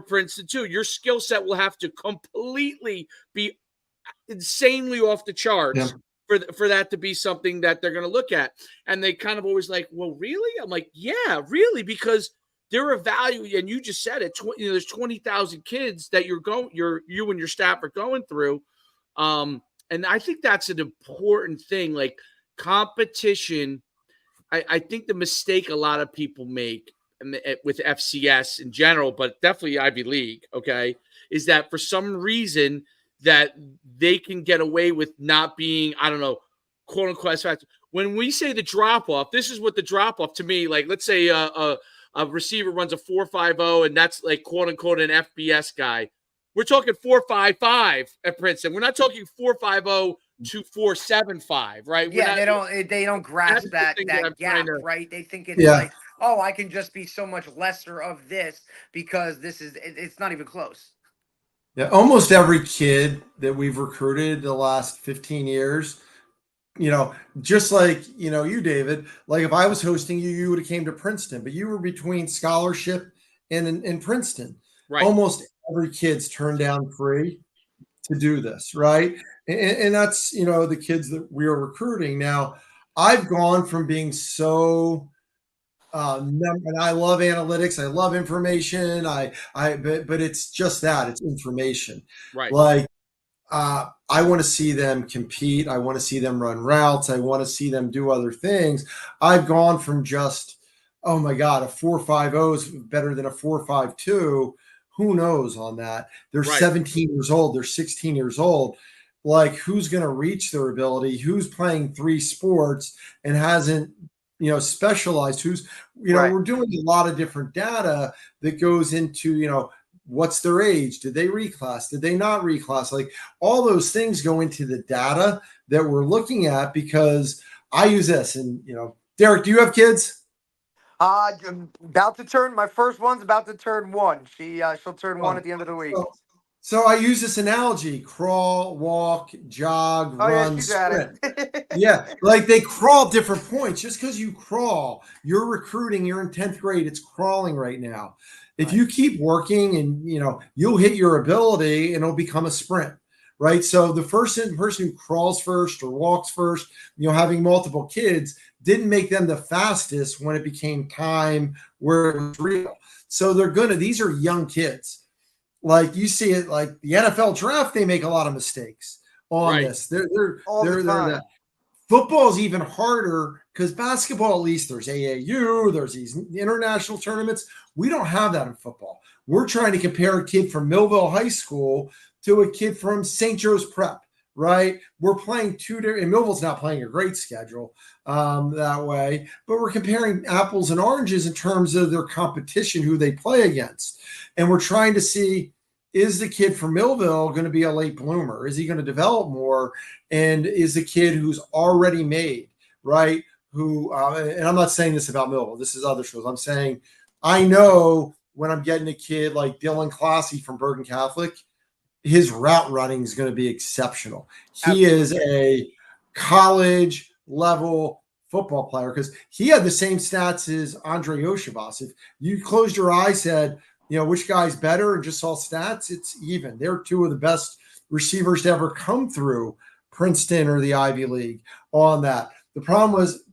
Princeton too. Your skill set will have to completely be insanely off the charts. Yeah. For that to be something that they're going to look at. And they kind of always like, well, really? I'm like, yeah, really, because they're evaluating, and you just said it. There's 20,000 kids that you and your staff are going through, and I think that's an important thing. Like competition, I think the mistake a lot of people make with FCS in general, but definitely Ivy League, okay, is that for some reason that they can get away with not being, I don't know, quote unquote. When we say the drop off, this is what the drop off to me. Like, let's say a receiver runs a 4.50, and that's like quote unquote an FBS guy. We're talking 4.55 at Princeton. We're not talking 4.50 to 4.75, right? Yeah, they don't grasp that gap, right? They think it's like, oh, I can just be so much lesser of this because it's not even close. Yeah, almost every kid that we've recruited the last 15 years, just like, you, David, like if I was hosting you, you would have came to Princeton, but you were between scholarship and in Princeton, Right. almost every kid's turned down free to do this, right? And that's, the kids that we are recruiting. Now, I've gone from being so and I love analytics, I love information. But it's just that, it's information. Right. Like I want to see them compete. I want to see them run routes. I want to see them do other things. I've gone from just, oh my God, a 4.50 is better than a 4.52. Who knows on that? They're Right. 17 years old. They're 16 years old. Like, who's going to reach their ability? Who's playing 3 sports and hasn't, specialized? Who's, Right. we're doing a lot of different data that goes into, what's their age? Did they reclass? Did they not reclass? Like, all those things go into the data that we're looking at, because I use this. And, Derek, do you have kids? My first one's about to turn 1. She'll turn 1 at the end of the week. So I use this analogy: crawl, walk, jog, run, sprint. Yeah, like they crawl different points. Just because you crawl, you're recruiting, you're in 10th grade, it's crawling right now. If you keep working and, you'll hit your ability and it'll become a sprint, right? So the person who crawls first or walks first, having multiple kids didn't make them the fastest when it became time where it was real. So these are young kids. Like, you see it, like the NFL draft, they make a lot of mistakes on this. They're football is even harder, because basketball, at least there's AAU, there's these international tournaments. We don't have that in football. We're trying to compare a kid from Millville High School to a kid from St. Joe's Prep, right? We're playing and Millville's not playing a great schedule that way, but we're comparing apples and oranges in terms of their competition, who they play against. And we're trying to see, is the kid from Millville going to be a late bloomer? Is he going to develop more? And is the kid who's already made, right? Who, and I'm not saying this about Millville, this is other schools. I'm saying, I know when I'm getting a kid like Dylan Classy from Bergen Catholic, his route running is going to be exceptional. He is a college level football player, because he had the same stats as Andre Oshabas. If you closed your eyes, said, which guy's better, and just saw stats, it's even. They're 2 of the best receivers to ever come through Princeton or the Ivy League on that. The problem was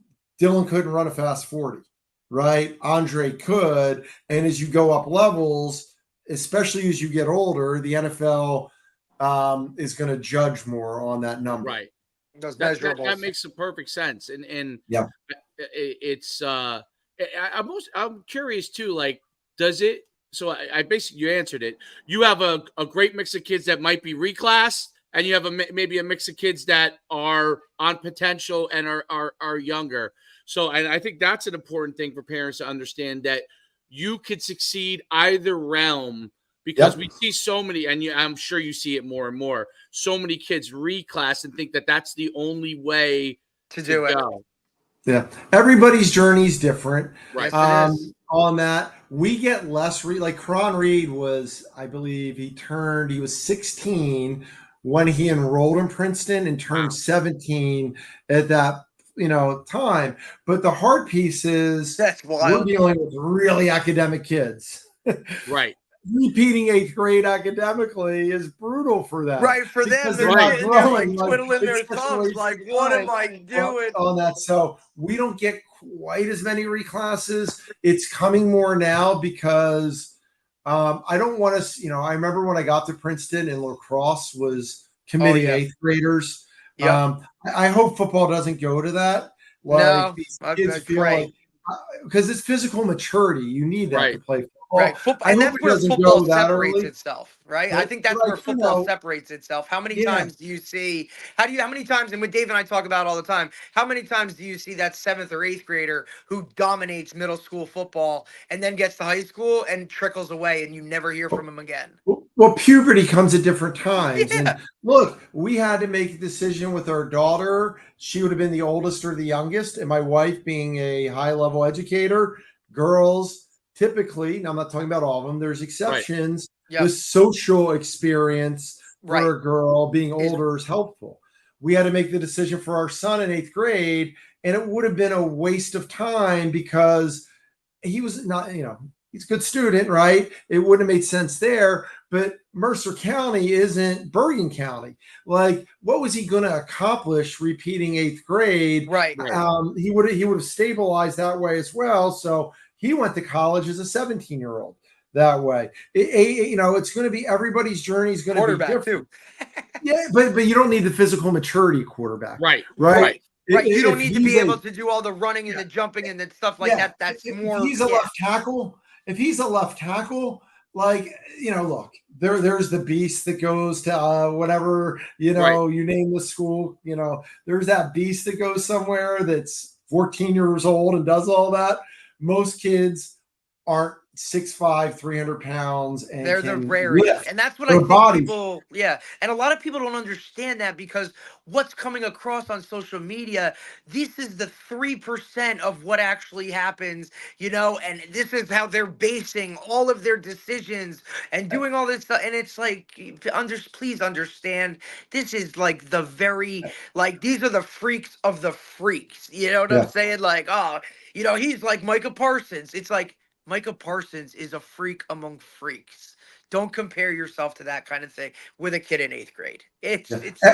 Dylan couldn't run a fast 40, right? Andre could. And as you go up levels, especially as you get older, the NFL is going to judge more on that number. Right. That makes some perfect sense. And yeah, it's I'm curious too, like, does it, so I basically, you answered it. You have a great mix of kids that might be reclassed, and you have maybe a mix of kids that are on potential and are younger. So, and I think that's an important thing for parents to understand, that you could succeed either realm, because we see so many, and I'm sure you see it more and more, so many kids reclass and think that that's the only way to do it. Yeah, everybody's journey is different. Right. On that, we get less like Cron Reed was, I believe he was 16 when he enrolled in Princeton, and turned 17 at that time. But the hard piece is, we're dealing with really academic kids. Right. Repeating 8th grade academically is brutal for them. Right, for them, they're like twiddling their thumbs, like, what am I doing? On that. So we don't get quite as many reclasses. It's coming more now, because I don't want to, I remember when I got to Princeton and lacrosse was committing 8th graders. I hope football doesn't go to that. Like, these kids feel like, because it's physical maturity. You need that to play football. Right, and that's where football separates itself, right? I think that's where football separates itself. How many times do you see? How many times? And what Dave and I talk about all the time. How many times do you see that 7th or 8th grader who dominates middle school football and then gets to high school and trickles away, and you never hear from him again? Well, puberty comes at different times. And look, we had to make a decision with our daughter. She would have been the oldest or the youngest, and my wife, being a high-level educator, girls. Typically, now I'm not talking about all of them, there's exceptions. The social experience for a girl being older is helpful. We had to make the decision for our son in 8th grade, and it would have been a waste of time, because he was not, he's a good student, right? It wouldn't have made sense there. But Mercer County isn't Bergen County. Like, what was he going to accomplish repeating 8th grade? Right. He would have stabilized that way as well. So he went to college as a 17-year-old that way. It's going to be everybody's journey is going to be different. Too. Yeah, but you don't need the physical maturity quarterback. Right. Right. You don't need to be able to do all the running and the jumping and the stuff like that. That's more. If he's a left tackle, like, look, there's the beast that goes to whatever, you name the school, there's that beast that goes somewhere that's 14 years old and does all that. Most kids aren't 6'5", 300 pounds, and they're the rarity. And that's what I think people, and a lot of people don't understand that, because what's coming across on social media, this is the 3% of what actually happens, and this is how they're basing all of their decisions and doing all this stuff. And it's like, please understand, this is like the very, like, these are the freaks of the freaks. You know what I'm saying? Like, he's like Micah Parsons. It's like, Micah Parsons is a freak among freaks. Don't compare yourself to that kind of thing with a kid in 8th grade. It's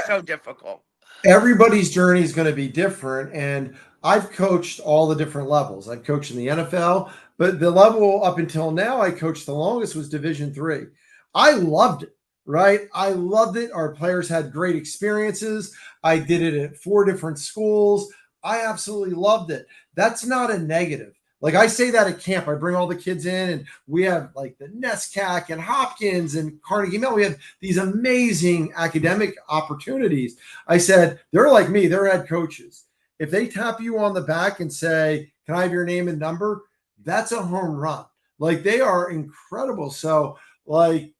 so difficult. Everybody's journey is going to be different. And I've coached all the different levels. I've coached in the NFL, but the level up until now I coached the longest was Division III. I loved it, right? I loved it. Our players had great experiences. I did it at 4 different schools. I absolutely loved it. That's not a negative. Like, I say that at camp, I bring all the kids in, and we have like the NESCAC and Hopkins and Carnegie Mellon. We have these amazing academic opportunities. I said, they're like me, they're head coaches. If they tap you on the back and say, can I have your name and number? That's a home run. Like, they are incredible. So, like,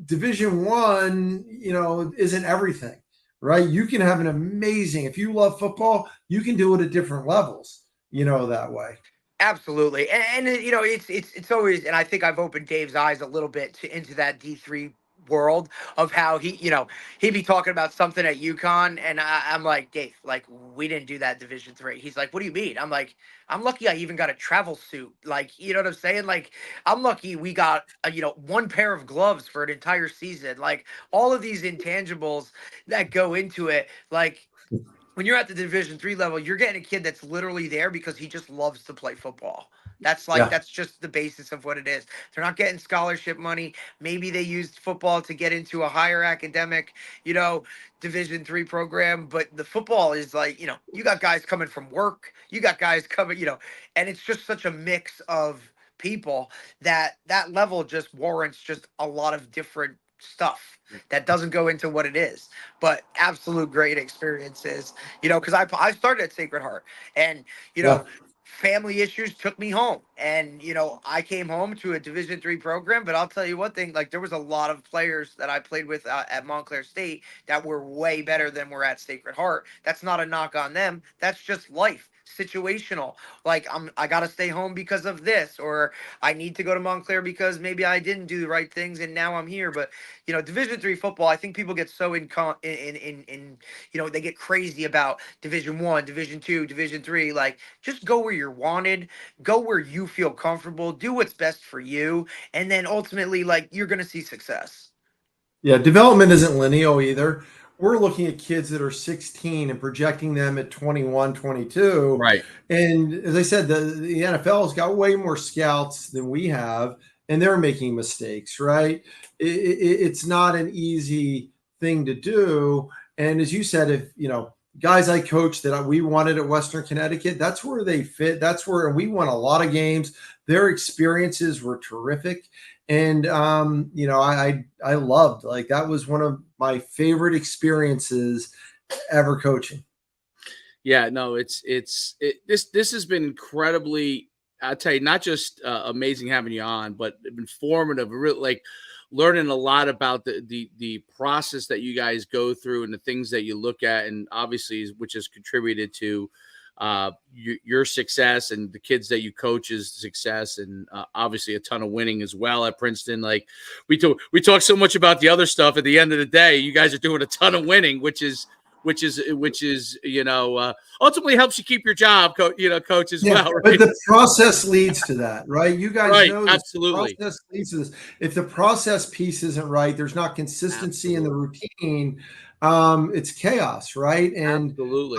Division I, isn't everything, right? You can have an amazing, if you love football, you can do it at different levels, that way. Absolutely. And it's always, and I think I've opened Dave's eyes a little bit into that D3 world of how he, he'd be talking about something at UConn, and I'm like, Dave, like, we didn't do that Division III. He's like, what do you mean? I'm like, I'm lucky I even got a travel suit. Like, you know what I'm saying? Like, I'm lucky we got, 1 pair of gloves for an entire season. Like, all of these intangibles that go into it, like, when you're at the Division III level, you're getting a kid that's literally there because he just loves to play football. That's like, that's just the basis of what it is. They're not getting scholarship money. Maybe they used football to get into a higher academic, Division III program. But the football is like, you got guys coming from work. You got guys coming, and it's just such a mix of people that level just warrants just a lot of different stuff that doesn't go into what it is, but absolute great experiences, because I started at Sacred Heart, and family issues took me home, and I came home to a Division III program. But I'll tell you one thing, like, there was a lot of players that I played with at Montclair State that were way better than were at Sacred Heart. That's not a knock on them. That's just life. Situational. Like, I got to stay home because of this, or I need to go to Montclair because maybe I didn't do the right things and now I'm here. But Division III football, I think people get so in they get crazy about Division I, Division II, Division III. Like, just go where you're wanted, go where you feel comfortable, do what's best for you, and then ultimately, like, you're gonna see success. Yeah, development isn't linear either. We're looking at kids that are 16 and projecting them at 21, 22. Right. And as I said, the NFL's got way more scouts than we have, and they're making mistakes, right? It's not an easy thing to do. And as you said, if, guys I coached that we wanted at Western Connecticut, that's where they fit. That's where we won a lot of games. Their experiences were terrific. And, I loved, like, that was one of my favorite experiences ever coaching. Yeah, no, this has been incredibly, I'll tell you, not just amazing having you on, but informative, really, like, learning a lot about the process that you guys go through and the things that you look at, and obviously, which has contributed to your success and the kids that you coach's success, and obviously a ton of winning as well at Princeton. Like, we talk so much about the other stuff. At the end of the day, you guys are doing a ton of winning, which is which is ultimately helps you keep your job, coach as well. Right? But the process leads to that, right? You guys know this. Absolutely. The process leads to this. If the process piece isn't right, there's not consistency in the routine. It's chaos, right? And absolutely,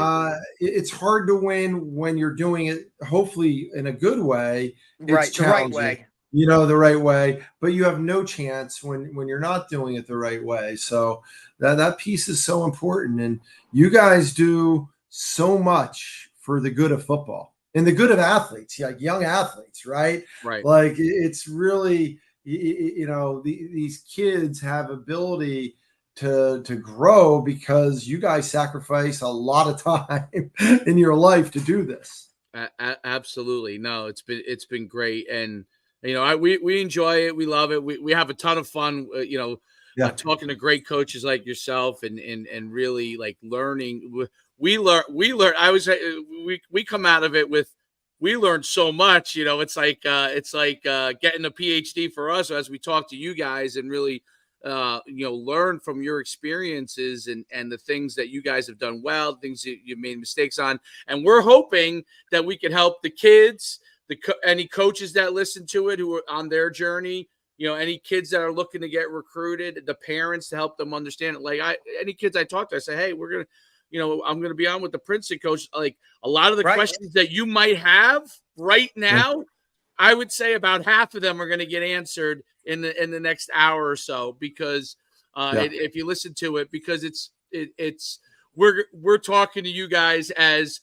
it's hard to win when you're doing it, hopefully in a good way. Right, the right way. The right way, but you have no chance when you're not doing it the right way. So that piece is so important, and you guys do so much for the good of football and the good of athletes, like young athletes, right? Right. Like it's really, these kids have ability to grow because you guys sacrifice a lot of time in your life to do this. Absolutely. No, it's been great. And, we enjoy it. We love it. We have a ton of fun, talking to great coaches like yourself and really like learning. We learn. I was, we come out of it with, we learned so much, it's like getting a PhD for us as we talk to you guys and really, learn from your experiences and the things that you guys have done well, things that you made mistakes on. And we're hoping that we can help the kids, any coaches that listen to it who are on their journey, any kids that are looking to get recruited, the parents to help them understand it. Like any kids I talk to, I say, hey, we're going to, I'm going to be on with the Princeton coach. Like a lot of the questions that you might have right now, I would say about half of them are going to get answered in the next hour or so, because if you listen to it, because we're talking to you guys as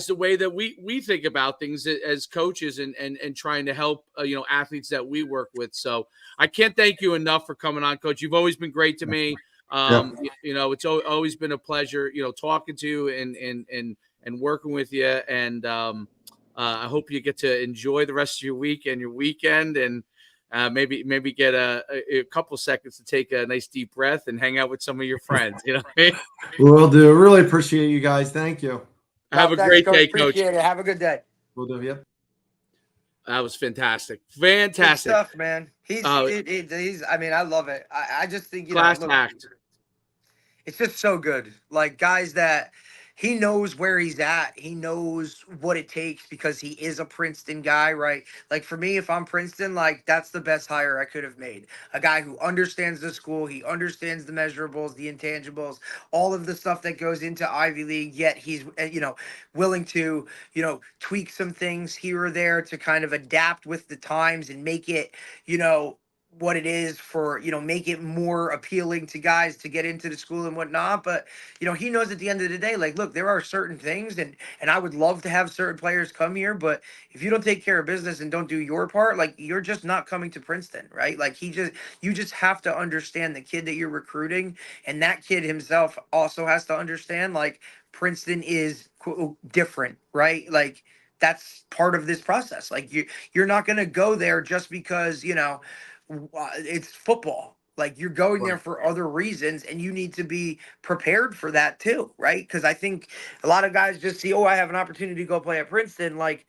the way that we think about things as coaches and trying to help athletes that we work with. So I can't thank you enough for coming on, Coach. You've always been great to me. It's always been a pleasure, talking to you and working with you. And I hope you get to enjoy the rest of your week and your weekend, and maybe get a couple seconds to take a nice deep breath and hang out with some of your friends. Will do. Really appreciate you guys. Thank you. Have a great day, Coach. Appreciate it. Have a good day. Will do. Yep. That was fantastic. Fantastic good stuff, man. He's. I mean, I love it. I just think class act. It's just so good. Like guys that he knows where he's at. He knows what it takes because he is a Princeton guy, right? Like for me, if I'm Princeton, like that's the best hire I could have made. A guy who understands the school, he understands the measurables, the intangibles, all of the stuff that goes into Ivy League, yet he's, willing to, tweak some things here or there to kind of adapt with the times and make it, what it is for, make it more appealing to guys to get into the school and whatnot. But, he knows at the end of the day, like, look, there are certain things and I would love to have certain players come here, but if you don't take care of business and don't do your part, like you're just not coming to Princeton, right? Like you just have to understand the kid that you're recruiting. And that kid himself also has to understand like Princeton is different, right? Like that's part of this process. Like you're not going to go there just because, it's football. Like you're going there for other reasons and you need to be prepared for that too, right? Because I think a lot of guys just see, I have an opportunity to go play at Princeton. Like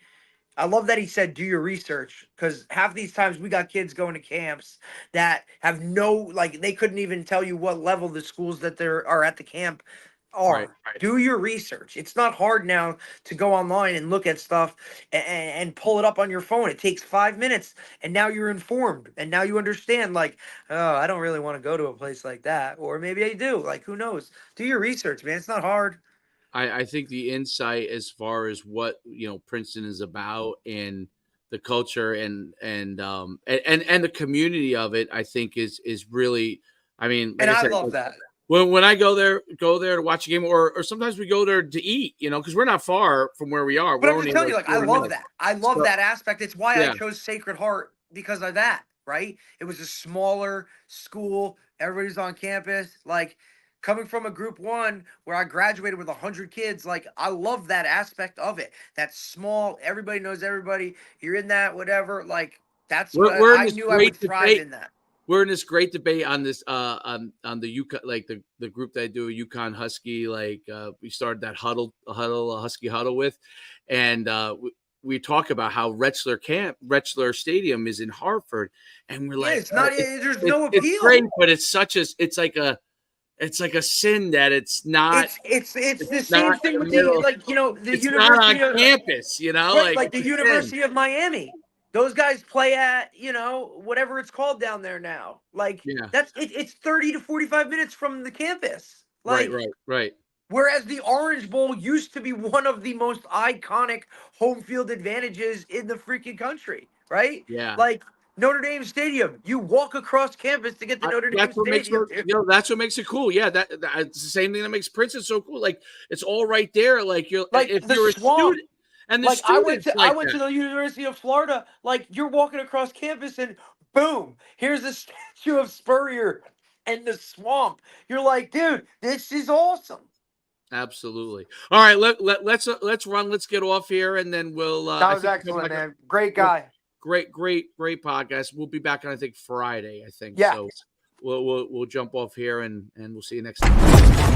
I love that he said do your research, because half these times we got kids going to camps that have they couldn't even tell you what level the schools that are at the camp are. Right. Do your research. It's not hard now to go online and look at stuff and pull it up on your phone. It takes 5 minutes and now you're informed and now you understand like, oh, I don't really want to go to a place like that. Or maybe I do. Like, who knows? Do your research, man. It's not hard. I think the insight as far as what, Princeton is about and the culture and the community of it, I think is really, I mean, like and I love that. When I go there to watch a game, or sometimes we go there to eat, because we're not far from where we are. But I'm just telling you, like, I love that. I love that aspect. It's why I chose Sacred Heart, because of that, right? It was a smaller school. Everybody's on campus. Like, coming from a group one where I graduated with 100 kids, like, I love that aspect of it. That's small. Everybody knows everybody. You're in that, whatever. Like, that's what I knew I would thrive in that. We're in this great debate on this on the UConn, like the group that I do, UConn Husky, like we started that Husky huddle with, and we talk about how Retschler Stadium is in Hartford, and we're like, it's not. There's no appeal. It's great, but it's like it's like a sin that it's not. It's the same not thing in with the middle. the It's not on University of campus, you know, right, like it's the a sin. University of Miami. Those guys play at, whatever it's called down there now. Like Yeah. it's 30 to 45 minutes from the campus. Right, Like right. whereas the Orange Bowl used to be one of the most iconic home field advantages in the freaking country, right? Yeah. Like Notre Dame Stadium, you walk across campus to get to Notre Dame That's what makes Stadium. it, that's what makes it cool. Yeah, that's the same thing that makes Princeton so cool. Like it's all right there. Like if The you're a swamp. student, and the Like students I like went to that. the University of Florida. Like you're walking across campus and boom, here's the statue of Spurrier and the swamp. You're like, dude, this is awesome. Absolutely. All right, let's run. Let's get off here, and then we'll. That was excellent, man. Great guy. Great podcast. We'll be back on, I think, Friday. I think. Yeah. So we'll jump off here, and we'll see you next time.